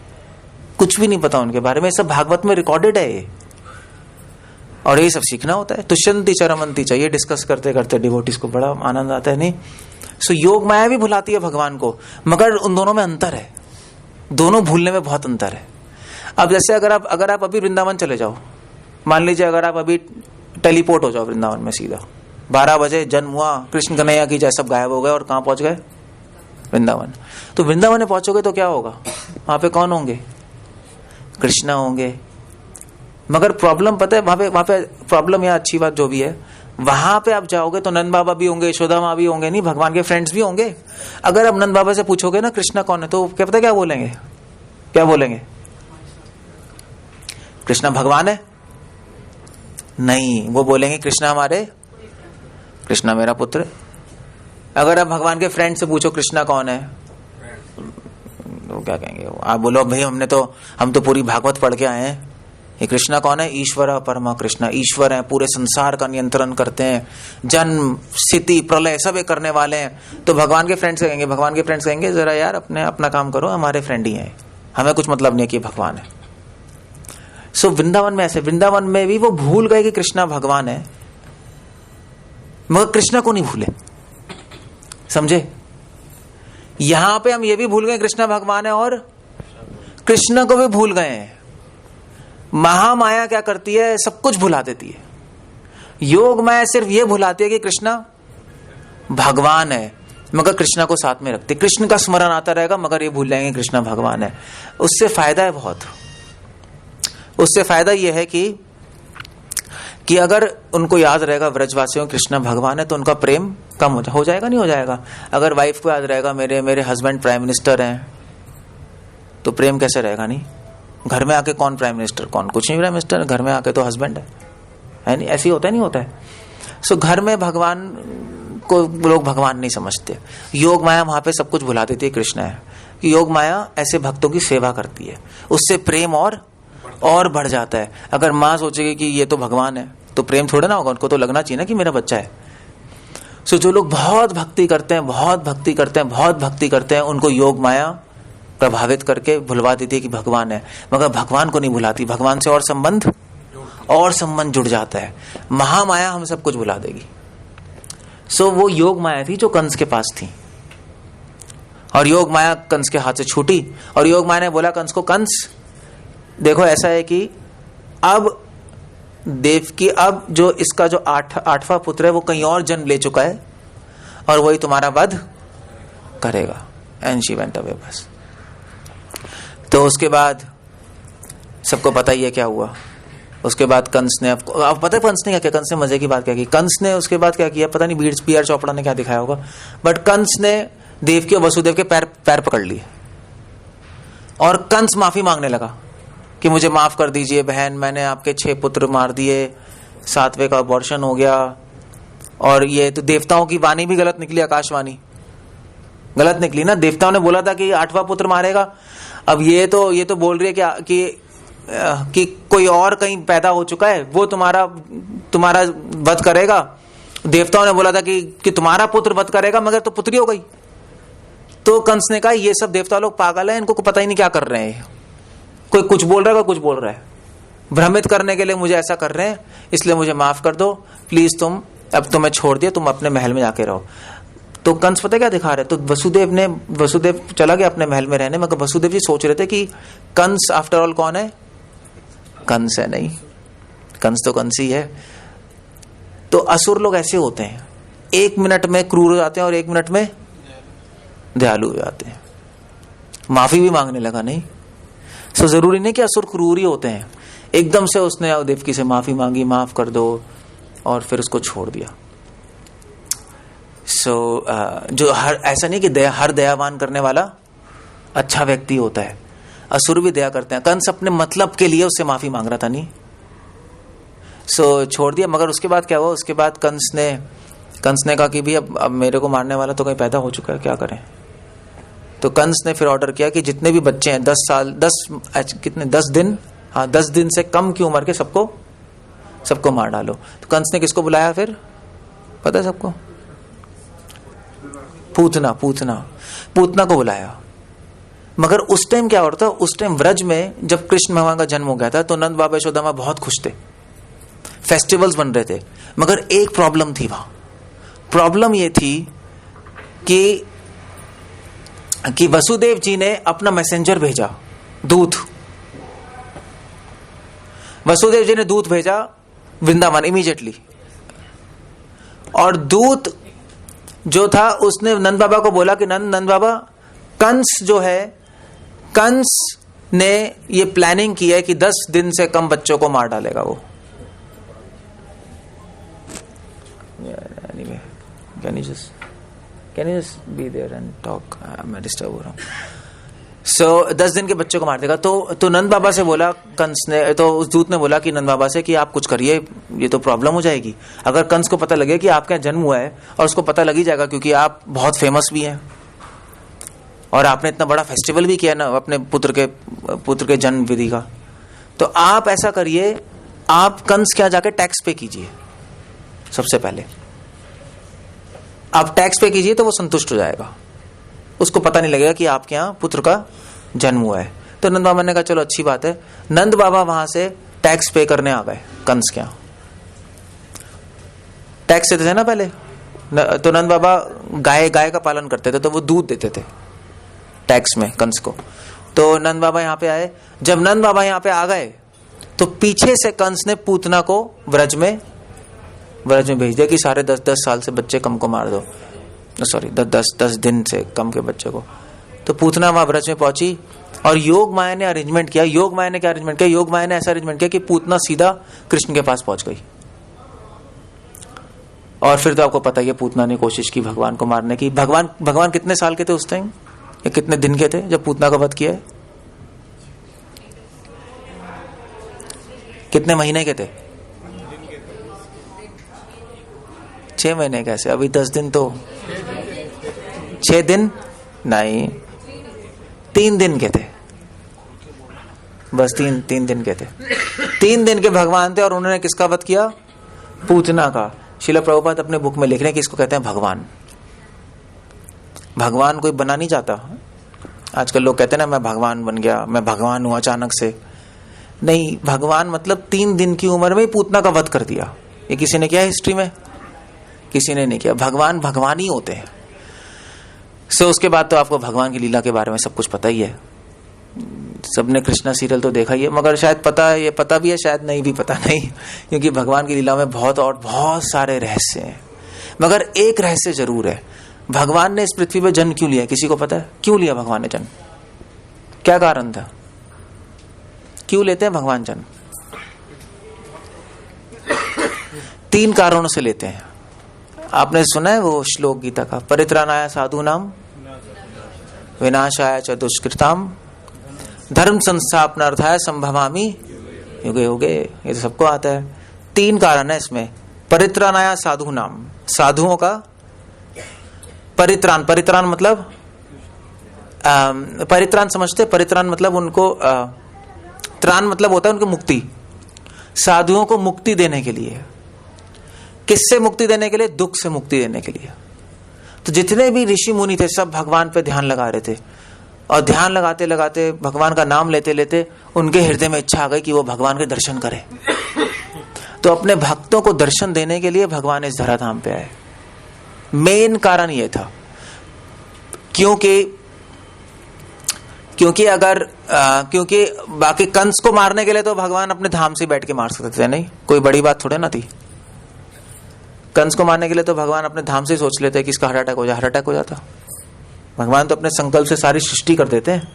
कुछ भी नहीं पता उनके बारे में। सब भागवत में रिकॉर्डेड है ये, और यही सब सीखना होता है। तुष्यंति चरमंती चाहिए, डिस्कस करते करते डिवोटीज को बड़ा आनंद आता है, नहीं। सो योग माया भी भुलाती है भगवान को, मगर उन दोनों में अंतर है, दोनों भूलने में बहुत अंतर है। अब जैसे अगर आप अभी वृंदावन चले जाओ, मान लीजिए अगर आप अभी टेलीपोर्ट हो जाओ वृंदावन में, सीधा 12 बजे जन्म हुआ, कृष्ण कन्हैया की जय, सब गायब हो गए और कहां पहुंच गए, वृंदावन। तो वृंदावन में पहुंचोगे तो क्या होगा, वहां पे कौन होंगे, कृष्णा होंगे। मगर प्रॉब्लम पता है, वहां पे प्रॉब्लम, या अच्छी बात जो भी है, वहां पे आप जाओगे तो नंद बाबा भी होंगे, यशोदा माँ भी होंगे, नहीं भगवान के फ्रेंड्स भी होंगे। अगर आप नंद बाबा से पूछोगे ना कृष्णा कौन है, तो क्या पता क्या बोलेंगे, क्या बोलेंगे, कृष्णा भगवान है? नहीं, वो बोलेंगे कृष्णा कृष्णा मेरा पुत्र। अगर आप भगवान के फ्रेंड से पूछो कृष्णा कौन है, वो क्या कहेंगे, आप बोलो भाई हम तो पूरी भागवत पढ़ के आए हैं, ये कृष्णा कौन है, ईश्वर परमा कृष्णा, ईश्वर है, पूरे संसार का नियंत्रण करते हैं, जन्म स्थिति प्रलय सब करने वाले हैं। तो भगवान के फ्रेंड्स कहेंगे जरा यार अपना काम करो, हमारे फ्रेंड ही हैं, हमें कुछ मतलब नहीं कि भगवान है। सो वृंदावन में ऐसे, वृंदावन में भी वो भूल गए कि कृष्णा भगवान है, मगर कृष्णा को नहीं भूले, समझे। यहां पे हम ये भी भूल गए कृष्णा भगवान है और कृष्ण को भी भूल गए हैं। महामाया क्या करती है, सब कुछ भुला देती है। योग माया सिर्फ ये भुलाती है कि कृष्णा भगवान है, मगर कृष्णा को साथ में रखती है। कृष्ण का स्मरण आता रहेगा मगर ये भूल जाएंगे कृष्णा भगवान है। उससे फायदा है बहुत, उससे फायदा ये है कि अगर उनको याद रहेगा व्रजवासियों कृष्ण भगवान है, तो उनका प्रेम कम हो जाएगा, नहीं हो जाएगा। अगर वाइफ को याद रहेगा मेरे हस्बैंड प्राइम मिनिस्टर हैं, तो प्रेम कैसे रहेगा, नहीं। घर में आके कौन प्राइम मिनिस्टर, कौन कुछ नहीं प्राइम मिनिस्टर, घर में आके तो हस्बैंड है नहीं, ऐसे ही होता है, नहीं होता है। सो घर में भगवान को लोग भगवान नहीं समझते। योग माया वहां पे सब कुछ भुला देती है, कृष्ण है। योग माया ऐसे भक्तों की सेवा करती है, उससे प्रेम और बढ़ जाता है। अगर माँ सोचेगी कि ये तो भगवान है, तो प्रेम थोड़ा ना होगा, उनको तो लगना चाहिए ना कि मेरा बच्चा है। सो जो लोग बहुत भक्ति करते हैं, उनको योग माया प्रभावित करके भुलवा देती है कि भगवान है, मगर भगवान को नहीं भुलाती। भगवान से और संबंध जुड़ जाता है। महामाया हम सब कुछ भुला देगी। सो वो योग माया थी जो कंस के पास थी, और योग माया कंस के हाथ से छूटी, और योग माया ने बोला कंस को, कंस देखो ऐसा है कि अब देवकी, अब जो इसका जो आठवां पुत्र है वो कहीं और जन्म ले चुका है, और वही तुम्हारा वध करेगा। एंड शी वेंट अवे, बस। तो उसके बाद सबको पता ही है क्या हुआ। उसके बाद कंस ने, अब पता है कंस ने क्या किया, कंस ने मजे की बात क्या की, कंस ने उसके बाद क्या किया पता नहीं, बी आर चोपड़ा ने क्या दिखाया होगा, बट कंस ने देवकी और वसुदेव के पैर पकड़ लिए, और कंस माफी मांगने लगा कि मुझे माफ कर दीजिए बहन, मैंने आपके 6 पुत्र मार दिए, 7वें का अबॉर्शन हो गया, और ये तो देवताओं की वाणी भी गलत निकली, आकाशवाणी गलत निकली ना। देवताओं ने बोला था कि 8वां पुत्र मारेगा, अब ये तो बोल रही है कि कोई और कहीं पैदा हो चुका है, वो तुम्हारा वध करेगा। देवताओं ने बोला था कि तुम्हारा पुत्र वध करेगा, मगर तो पुत्री हो गई। तो कंस ने कहा ये सब देवता लोग पागल है, इनको पता ही नहीं क्या कर रहे हैं, कोई कुछ बोल रहा है, कोई कुछ बोल रहा है, भ्रमित करने के लिए मुझे ऐसा कर रहे हैं, इसलिए मुझे माफ कर दो प्लीज, अब तुम्हें छोड़ दिया, तुम अपने महल में जाके रहो। तो कंस पता क्या दिखा रहे, तो वसुदेव चला गया अपने महल में रहने, मगर वसुदेव जी सोच रहे थे कि कंस आफ्टर ऑल कौन है, कंस है नहीं, कंस तो कंस ही है। तो असुर लोग ऐसे होते हैं, 1 मिनट में क्रूर हो जाते हैं और 1 मिनट में दयालु हो जाते हैं। माफी भी मांगने लगा, नहीं सो जरूरी नहीं कि असुर क्रूर ही होते हैं। एकदम से उसने देवकी से माफी मांगी, माफ कर दो, और फिर उसको छोड़ दिया। जो ऐसा नहीं कि हर दयावान करने वाला अच्छा व्यक्ति होता है, असुर भी दया करते हैं। कंस अपने मतलब के लिए उससे माफी मांग रहा था, नहीं छोड़ दिया। मगर उसके बाद क्या हुआ, उसके बाद कंस ने कहा कि भी अब मेरे को मारने वाला तो कहीं पैदा हो चुका है, क्या करें। तो कंस ने फिर ऑर्डर किया कि जितने भी बच्चे हैं 10 दिन से कम की उम्र के सबको मार डालो। तो कंस ने किसको बुलाया फिर, पता है सबको, पूतना को बुलाया। मगर उस टाइम क्या हो रहा था, उस टाइम व्रज में जब कृष्ण भगवान का जन्म हो गया था, तो नंद बाबा यशोदा मां बहुत खुश थे, फेस्टिवल्स बन रहे थे। मगर एक प्रॉब्लम थी वहां, प्रॉब्लम ये थी कि वसुदेव जी ने अपना मैसेंजर भेजा, दूत, वसुदेव जी ने दूत भेजा वृंदावन इमीडिएटली, और दूत जो था उसने नंद बाबा को बोला कि नंद बाबा, कंस जो है, कंस ने ये प्लानिंग की है कि 10 दिन से कम बच्चों को मार डालेगा वो। Anyway, can you just be there and talk? मैं डिस्टर्ब हो रहा हूँ। 10 दिन के बच्चों को मार देगा। तो नंद बाबा से बोला कंस ने, तो उस दूत ने बोला कि नंद बाबा से कि आप कुछ करिए, ये तो प्रॉब्लम हो जाएगी। अगर कंस को पता लगे कि आपका जन्म हुआ है, और उसको पता लग ही जाएगा क्योंकि आप बहुत फेमस भी हैं और आपने इतना बड़ा फेस्टिवल भी किया ना अपने पुत्र के जन्म विधि का, तो आप ऐसा करिए, आप कंस के यहाँ जाके टैक्स पे कीजिए। सबसे पहले आप टैक्स पे कीजिए तो वो संतुष्ट हो जाएगा, उसको पता नहीं लगेगा कि आपके यहाँ पुत्र का जन्म हुआ है। तो नंद बाबा ने कहा चलो अच्छी बात है। नंद बाबा वहां से टैक्स पे करने आ गए कंस के यहाँ। टैक्स देते थे ना पहले, तो नंद बाबा गाय का पालन करते थे, तो वो दूध देते थे टैक्स में कंस को। तो नंद बाबा यहाँ पे आए। जब नंद बाबा यहाँ पे आ गए तो पीछे से कंस ने पूतना को व्रज में भेज दिया कि सारे 10 साल से बच्चे कम को मार दो, सॉरी 10 दिन से कम के बच्चे को। तो पूतना वहां व्रज में पहुंची और योग माया ने अरेंजमेंट किया। योग माया ने क्या अरेंजमेंट किया, योग माया ने ऐसा अरेंजमेंट किया कि पूतना सीधा कृष्ण के पास पहुंच गई। और फिर तो आपको पता ही है, पूतना ने कोशिश की भगवान को मारने की। भगवान कितने साल के थे उस टाइम, या कितने दिन के थे जब पूतना का वध किया है, कितने महीने के थे? 6 महीने कैसे, अभी 10 दिन तो 6 दिन नहीं, 3 दिन के थे बस, 3 दिन के थे। 3 दिन के भगवान थे और उन्होंने किसका वध किया? पूतना का। श्रील प्रभुपाद अपने बुक में लिख रहे हैं कि इसको कहते हैं भगवान। भगवान कोई बना नहीं जाता। आजकल लोग कहते हैं ना मैं भगवान बन गया, मैं भगवान हूं अचानक से। नहीं, भगवान मतलब 3 दिन की उम्र में पूतना का वध कर दिया। ये किसी ने किया हिस्ट्री में? किसी ने नहीं किया। भगवान ही होते हैं। उसके बाद तो आपको भगवान की लीला के बारे में सब कुछ पता ही है। सबने कृष्णा सीरियल तो देखा ही है, मगर शायद पता भी है, शायद नहीं भी पता नहीं, क्योंकि भगवान की लीला में बहुत सारे रहस्य हैं। मगर एक रहस्य जरूर है, भगवान ने इस पृथ्वी पर जन्म क्यों लिया? किसी को पता है क्यों लिया भगवान ने जन्म? क्या कारण था, क्यों लेते हैं भगवान जन्म? 3 कारणों से लेते हैं। आपने सुना है वो श्लोक गीता का, परित्राणाय साधूनाम विनाशाय च दुष्कृताम धर्म संस्थापनार्थाय संभवामि युगे युगे। ये तो सबको आता है। 3 कारण है इसमें। परित्राणाय साधूनाम, साधुओं का परित्राण मतलब परित्राण समझते? परित्राण मतलब उनको त्राण मतलब होता है उनको मुक्ति, साधुओं को मुक्ति देने के लिए। किससे मुक्ति देने के लिए? दुख से मुक्ति देने के लिए। तो जितने भी ऋषि मुनि थे सब भगवान पे ध्यान लगा रहे थे, और ध्यान लगाते लगाते भगवान का नाम लेते लेते उनके हृदय में इच्छा आ गई कि वो भगवान के दर्शन करें। तो अपने भक्तों को दर्शन देने के लिए भगवान इस धराधाम पे आए। मेन कारण ये था, क्योंकि बाकी कंस को मारने के लिए तो भगवान अपने धाम से बैठ के मार सकते थे, नहीं कोई बड़ी बात थोड़े ना थी। कंस को मारने के लिए तो भगवान अपने धाम से सोच लेते कि इसका हार्ट अटैक हो जाए, हार्ट अटैक हो जाता। भगवान तो अपने संकल्प से सारी सृष्टि कर देते हैं।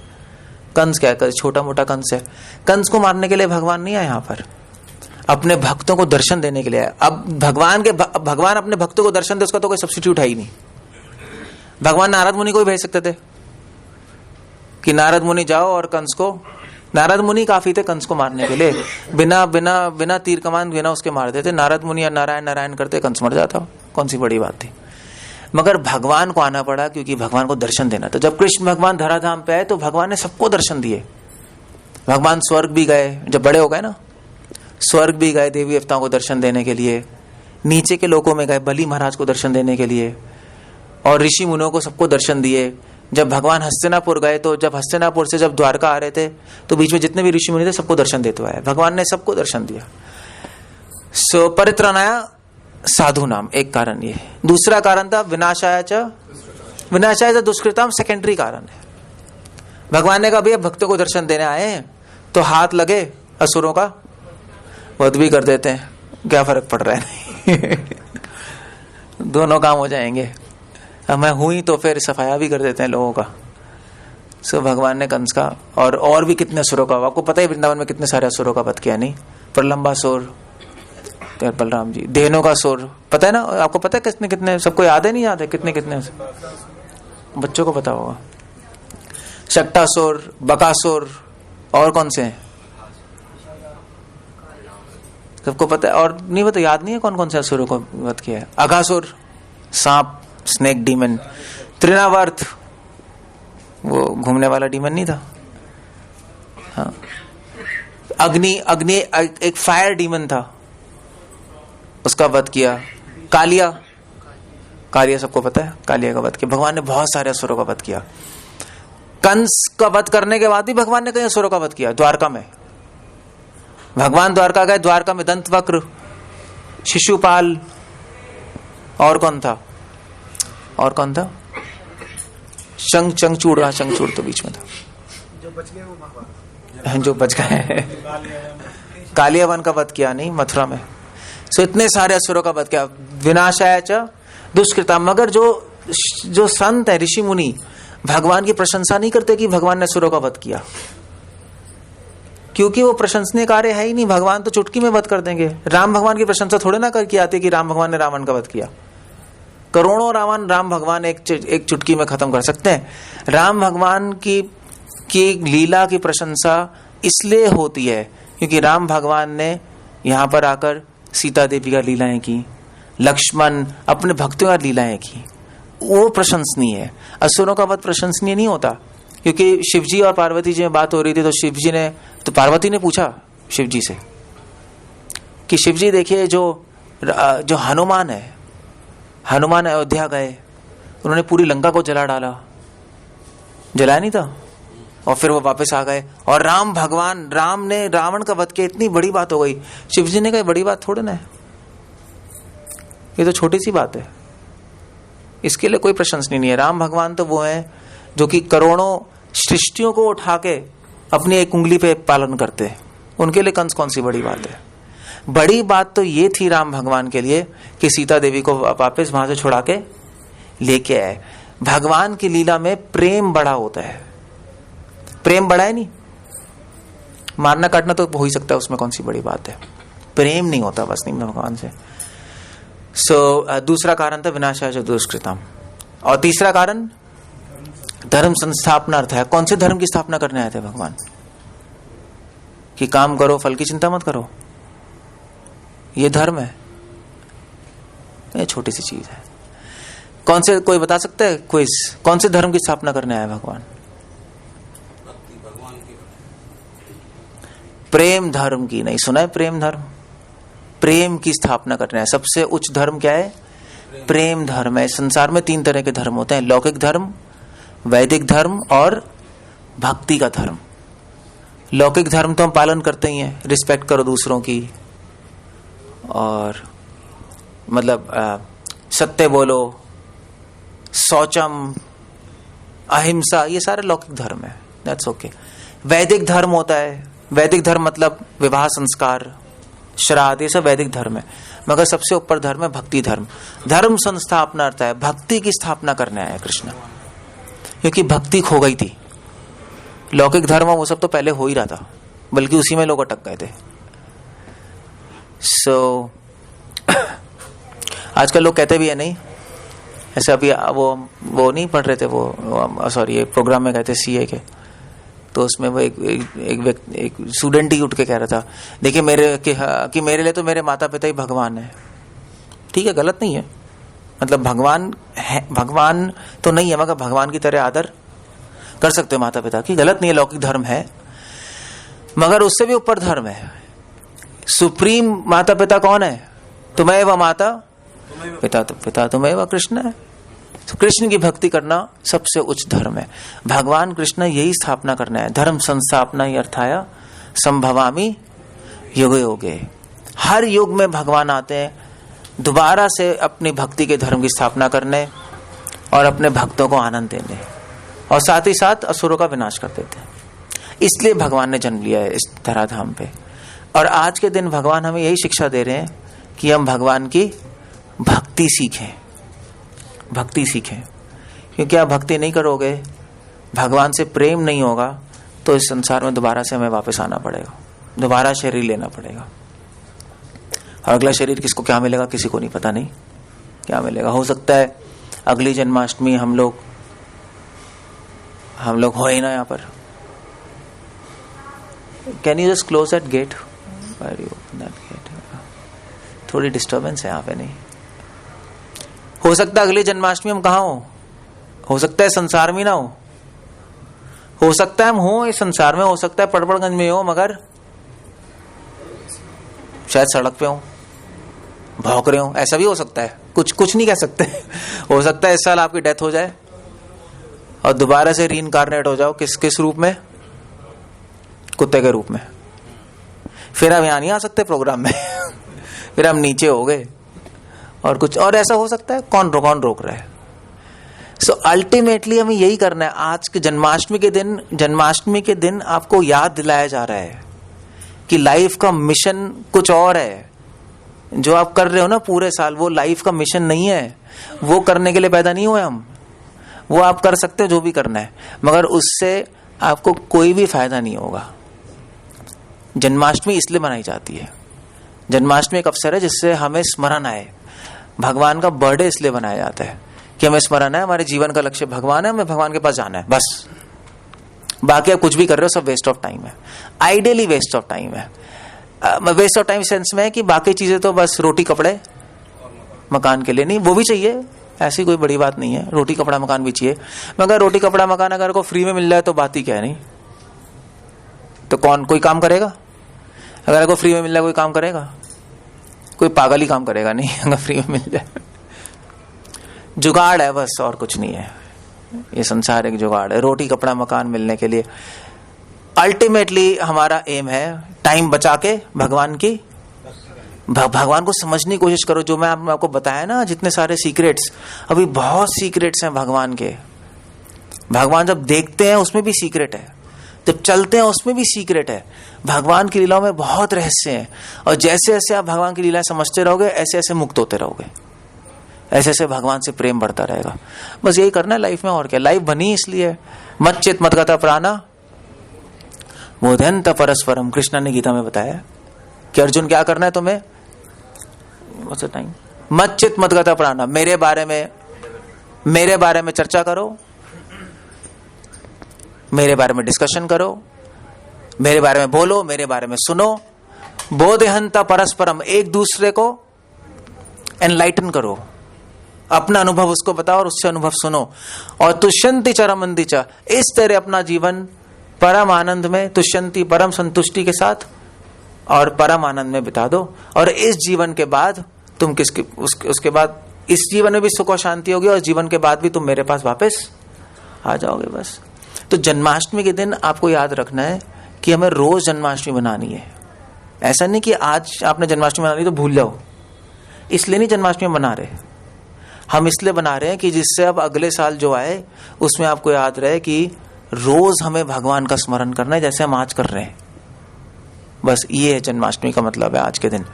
कंस क्या है? छोटा मोटा कंस है। कंस को मारने के लिए भगवान नहीं आए यहाँ पर, अपने भक्तों को दर्शन देने के लिए आए। अब भगवान अपने भक्तों को दर्शन दे, उसका तो कोई सब्स्टिट्यूट है ही नहीं। भगवान नारद मुनि को भी भेज सकते थे कि नारद मुनि जाओ और कंस को, नारद मुनि काफी थे कंस को मारने के लिए, बिना तीर कमान बिना उसके मार देते। नारद मुनि या नारायण नारायण करते, कंस मर जाता, कौन सी बड़ी बात थी। मगर भगवान को आना पड़ा क्योंकि भगवान को दर्शन देना। तो जब कृष्ण भगवान धराधाम पे आए तो भगवान ने सबको दर्शन दिए। भगवान स्वर्ग भी गए, जब बड़े हो गए ना, स्वर्ग भी गए देवी देवताओं को दर्शन देने के लिए, नीचे के लोकों में गए बलि महाराज को दर्शन देने के लिए, और ऋषि मुनियों को सबको दर्शन दिए। जब भगवान हस्तिनापुर गए तो जब हस्तिनापुर से जब द्वारका आ रहे थे तो बीच में जितने भी ऋषि मुनि थे सबको दर्शन देते हुए आए। भगवान ने सबको दर्शन दिया। सो परित्राणाय साधु नाम, एक कारण ये। दूसरा कारण था विनाशाय च दुष्कृताम, सेकेंडरी कारण है। भगवान ने कहा भैया भक्तों को दर्शन देने आए हैं तो हाथ लगे असुरों का वध भी कर देते हैं, क्या फर्क पड़ रहा है दोनों काम हो जाएंगे। अब मैं हुई तो फिर सफाया भी कर देते हैं लोगों का। सो भगवान ने कंस का और भी कितने असुरों का, आपको पता है वृंदावन में कितने सारे असुरों का वध किया, नहीं? प्रलंबासुर, बलराम जी, देहनों का सुर, पता है ना आपको? पता है कितने कितने, सबको याद है नहीं याद है कितने कितने? बच्चों को पता होगा। शक्टासुर, बकासुर, और कौन से हैं? सबको पता है? और नहीं पता, याद नहीं है कौन कौन से असुरों को वध किया है? अघासुर, सांप, स्नेक डीमन। तृणावर्त, वो घूमने वाला डीमन नहीं था? हाँ। अग्नि एक फायर डीमन था, उसका वध किया। कालिया सबको पता है, कालिया का वध किया। भगवान ने बहुत सारे असुरों का वध किया। कंस का वध करने के बाद भी भगवान ने कई असुरों का वध किया। द्वारका में भगवान द्वारका गए, द्वारका में दंतवक्र, शिशुपाल, और कौन था? शंखचूड़ तो बीच में था, जो बच गए कालिया वन का वध किया, नहीं मथुरा में। सो इतने सारे असुरों का वध किया। विनाशाय च दुष्कृता। मगर जो संत है, ऋषि मुनि, भगवान की प्रशंसा नहीं करते कि भगवान ने असुरों का वध किया, क्योंकि वो प्रशंसनीय कार्य है ही नहीं। भगवान तो चुटकी में वध कर देंगे। राम भगवान की प्रशंसा थोड़े ना करके आते कि राम भगवान ने रावण का वध किया। करोड़ों रावण राम भगवान एक चुटकी में खत्म कर सकते हैं। राम भगवान की लीला की प्रशंसा इसलिए होती है क्योंकि राम भगवान ने यहाँ पर आकर सीता देवी का लीलाएं की, लक्ष्मण अपने भक्तों का लीलाएं की, वो प्रशंसनीय है। असुरों का वध प्रशंसनीय नहीं होता, क्योंकि शिवजी और पार्वती जी में बात हो रही थी तो पार्वती ने पूछा शिवजी से कि शिवजी देखिए जो हनुमान है, हनुमान अयोध्या गए, उन्होंने पूरी लंका को जला डाला, जलाया नहीं था, और फिर वो वापस आ गए, और राम ने रावण का वध किया, इतनी बड़ी बात हो गई। शिवजी ने कहा बड़ी बात थोड़ी ना है, ये तो छोटी सी बात है, इसके लिए कोई प्रशंसनीय नहीं है। राम भगवान तो वो है जो कि करोड़ों सृष्टियों को उठा के अपनी एक उंगली पे पालन करते हैं, उनके लिए कंस कौन सी बड़ी बात है। बड़ी बात तो ये थी राम भगवान के लिए कि सीता देवी को वापस वहां से छुड़ा के लेके आए। भगवान की लीला में प्रेम बड़ा होता है, प्रेम बड़ा है नहीं, मारना काटना तो हो ही सकता है, उसमें कौन सी बड़ी बात है। प्रेम नहीं होता बस नहीं भगवान से। दूसरा कारण था विनाशाय दुष्कृतम। और तीसरा कारण धर्म संस्थापनार्थ है। कौन से धर्म की स्थापना करने आए थे भगवान? कि काम करो फल की चिंता मत करो, ये धर्म है, ये छोटी सी चीज है। कौन से, कोई बता सकता है क्विज, कौन से धर्म की स्थापना करने आए भगवान? प्रेम धर्म की। नहीं सुना है प्रेम धर्म? प्रेम की स्थापना करना है। सबसे उच्च धर्म क्या है? प्रेम धर्म है। संसार में 3 तरह के धर्म होते हैं, लौकिक धर्म, वैदिक धर्म और भक्ति का धर्म। लौकिक धर्म तो हम पालन करते ही हैं, रिस्पेक्ट करो दूसरों की, और मतलब सत्य बोलो, शौचम, अहिंसा, ये सारे लौकिक धर्म है, दैट्स ओके। वैदिक धर्म होता है, वैदिक धर्म मतलब विवाह संस्कार, श्राद्ध, ये सब वैदिक धर्म है। मगर सबसे ऊपर धर्म है भक्ति धर्म। धर्म संस्थापना अर्थ है भक्ति की स्थापना करने आया कृष्ण, क्योंकि भक्ति खो गई थी। लौकिक धर्म वो सब तो पहले हो ही रहा था, बल्कि उसी में लोग अटक गए थे। सो आजकल लोग कहते भी है नहीं, ऐसे अभी वो नहीं पढ़ रहे थे, वो सॉरी एक प्रोग्राम में गए थे सीए के, तो उसमें वो एक स्टूडेंट ही उठ के कह रहा था, देखिए कि मेरे लिए तो मेरे माता पिता ही भगवान है। ठीक है, गलत नहीं है, मतलब भगवान है, भगवान तो नहीं है मगर भगवान की तरह आदर कर सकते हो माता पिता की, गलत नहीं है, लौकिक धर्म है। मगर उससे भी ऊपर धर्म है, सुप्रीम माता पिता कौन है? तुम्हें व माता पिता तुम्हें व कृष्ण है। तो कृष्ण की भक्ति करना सबसे उच्च धर्म है। भगवान कृष्ण यही स्थापना करना है, धर्म संस्थापना ही अर्थाया संभवामी युगे युगे। हर युग में भगवान आते हैं दोबारा से अपनी भक्ति के धर्म की स्थापना करने और अपने भक्तों को आनंद देने, और साथ ही साथ असुरों का विनाश कर देते हैं। इसलिए भगवान ने जन्म लिया है इस धराधाम पे। और आज के दिन भगवान हमें यही शिक्षा दे रहे हैं कि हम भगवान की भक्ति सीखें, भक्ति सीखें। क्योंकि आप भक्ति नहीं करोगे, भगवान से प्रेम नहीं होगा, तो इस संसार में दोबारा से हमें वापस आना पड़ेगा, दोबारा शरीर लेना पड़ेगा। और अगला शरीर किसको क्या मिलेगा किसी को नहीं पता, नहीं क्या मिलेगा। हो सकता है अगली जन्माष्टमी हम लोग हो ही ना यहाँ पर। Can you just close that get? थोड़ी डिस्टर्बेंस है यहाँ पे। नहीं हो सकता है अगली जन्माष्टमी हम कहाँ हो सकता है संसार में ना हो सकता है हम हो इस संसार में, हो सकता है पड़पड़गंज में हो, मगर शायद सड़क पे हो, भौंक रहे हो, ऐसा भी हो सकता है। कुछ नहीं कह सकते। हो सकता है इस साल आपकी डेथ हो जाए और दोबारा से रीइंकार्नेट हो जाओ किस रूप में? कुत्ते के रूप में। फिर आप यहां नहीं आ सकते प्रोग्राम में। फिर हम नीचे हो गए और कुछ और ऐसा हो सकता है। कौन रोक रहा है? सो अल्टीमेटली हमें यही करना है। आज के जन्माष्टमी के दिन आपको याद दिलाया जा रहा है कि लाइफ का मिशन कुछ और है। जो आप कर रहे हो ना पूरे साल, वो लाइफ का मिशन नहीं है। वो करने के लिए पैदा नहीं हुए हम। वो आप कर सकते हो जो भी करना है, मगर उससे आपको कोई भी फायदा नहीं होगा। जन्माष्टमी इसलिए मनाई जाती है। जन्माष्टमी एक अवसर है जिससे हमें स्मरण आए। भगवान का बर्थडे इसलिए मनाया जाता है कि हमें स्मरण है, हमारे जीवन का लक्ष्य भगवान है, हमें भगवान के पास जाना है, बस। बाकी आप कुछ भी कर रहे हो सब वेस्ट ऑफ टाइम है। आइडियली वेस्ट ऑफ टाइम है। वेस्ट ऑफ टाइम सेंस में है कि बाकी चीजें तो बस रोटी कपड़े मकान के लिए नहीं, वो भी चाहिए, ऐसी कोई बड़ी बात नहीं है, रोटी कपड़ा मकान भी चाहिए। मगर रोटी कपड़ा मकान अगर को फ्री में मिल जाए तो बात ही क्या है। नहीं तो कोई काम करेगा? अगर को फ्री में मिल जाए कोई काम करेगा? कोई पागल ही काम करेगा। नहीं, अगर फ्री में मिल जाए जुगाड़ है बस, और कुछ नहीं है। ये संसार एक जुगाड़ है रोटी कपड़ा मकान मिलने के लिए। अल्टीमेटली हमारा एम है टाइम बचा के भगवान को समझने की कोशिश करो। जो मैं आपको बताया ना, जितने सारे सीक्रेट्स, अभी बहुत सीक्रेट्स हैं भगवान के। भगवान जब देखते हैं उसमें भी सीक्रेट है, जब चलते हैं उसमें भी सीक्रेट है। भगवान की लीलाओं में बहुत रहस्य है। और जैसे जैसे आप भगवान की लीलाएं समझते रहोगे, ऐसे ऐसे मुक्त होते रहोगे, ऐसे ऐसे भगवान से प्रेम बढ़ता रहेगा। बस यही करना है लाइफ में, और क्या। लाइफ बनी इसलिए मत चित मत गता प्राणा बोधयंत परस्परम। कृष्ण ने गीता में बताया कि अर्जुन क्या करना है तुम्हें? मत चित मत गता प्राणा। मेरे बारे में चर्चा करो, मेरे बारे में डिस्कशन करो, मेरे बारे में बोलो, मेरे बारे में सुनो। बोधयंत परस्परम, एक दूसरे को एनलाइटन करो, अपना अनुभव उसको बताओ और उससे अनुभव सुनो। और तुष्यंति चरमंति च, इस तरह अपना जीवन परम आनंद में, तुष्यंति परम संतुष्टि के साथ और परम आनंद में बिता दो, और इस जीवन के बाद तुम उसके बाद इस जीवन में भी सुख और शांति होगी, और जीवन के बाद भी तुम मेरे पास वापस आ जाओगे बस। तो जन्माष्टमी के दिन आपको याद रखना है कि हमें रोज जन्माष्टमी मनानी है। ऐसा नहीं कि आज आपने जन्माष्टमी मना ली तो भूल जाओ, इसलिए नहीं जन्माष्टमी मना रहे। हम इसलिए बना रहे हैं कि जिससे अब अगले साल जो आए उसमें आपको याद रहे कि रोज हमें भगवान का स्मरण करना है, जैसे हम आज कर रहे हैं। बस ये है जन्माष्टमी का मतलब है आज के दिन।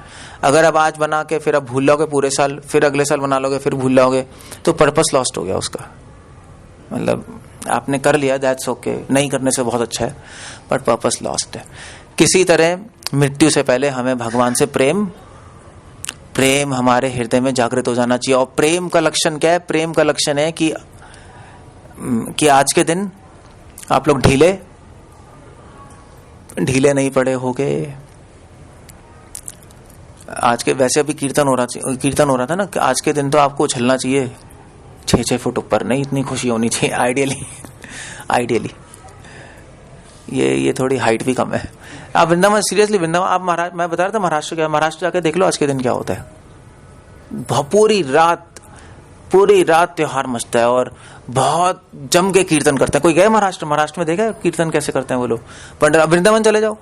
अगर अब आज बना के फिर अब भूल जाओगे पूरे साल, फिर अगले साल बना लोगे, फिर भूल जाओगे, तो पर्पस लॉस्ट हो गया उसका। मतलब आपने कर लिया, दैट्स ओके, नहीं करने से बहुत अच्छा है, बट पर्पस लॉस्ट है। किसी तरह मृत्यु से पहले हमें भगवान से प्रेम हमारे हृदय में जागृत हो जाना चाहिए। और प्रेम का लक्षण क्या है? प्रेम का लक्षण है कि आज के दिन आप लोग ढीले नहीं पड़े होगे। आज के वैसे अभी कीर्तन हो रहा था ना, आज के दिन तो आपको उछलना चाहिए 6-6 फुट ऊपर, नहीं इतनी खुशी होनी चाहिए आइडियली। ये थोड़ी हाइट भी कम है। आप वृंदावन, सीरियसली वृंदावन, आप मैं बता रहा था महाराष्ट्र जाके देख लो आज के दिन क्या होता है। पूरी रात त्योहार मचता है और बहुत जम के कीर्तन करते हैं। कोई गए महाराष्ट्र में देखा है कीर्तन कैसे करते हैं वो लोग? पर वृंदावन चले जाओ,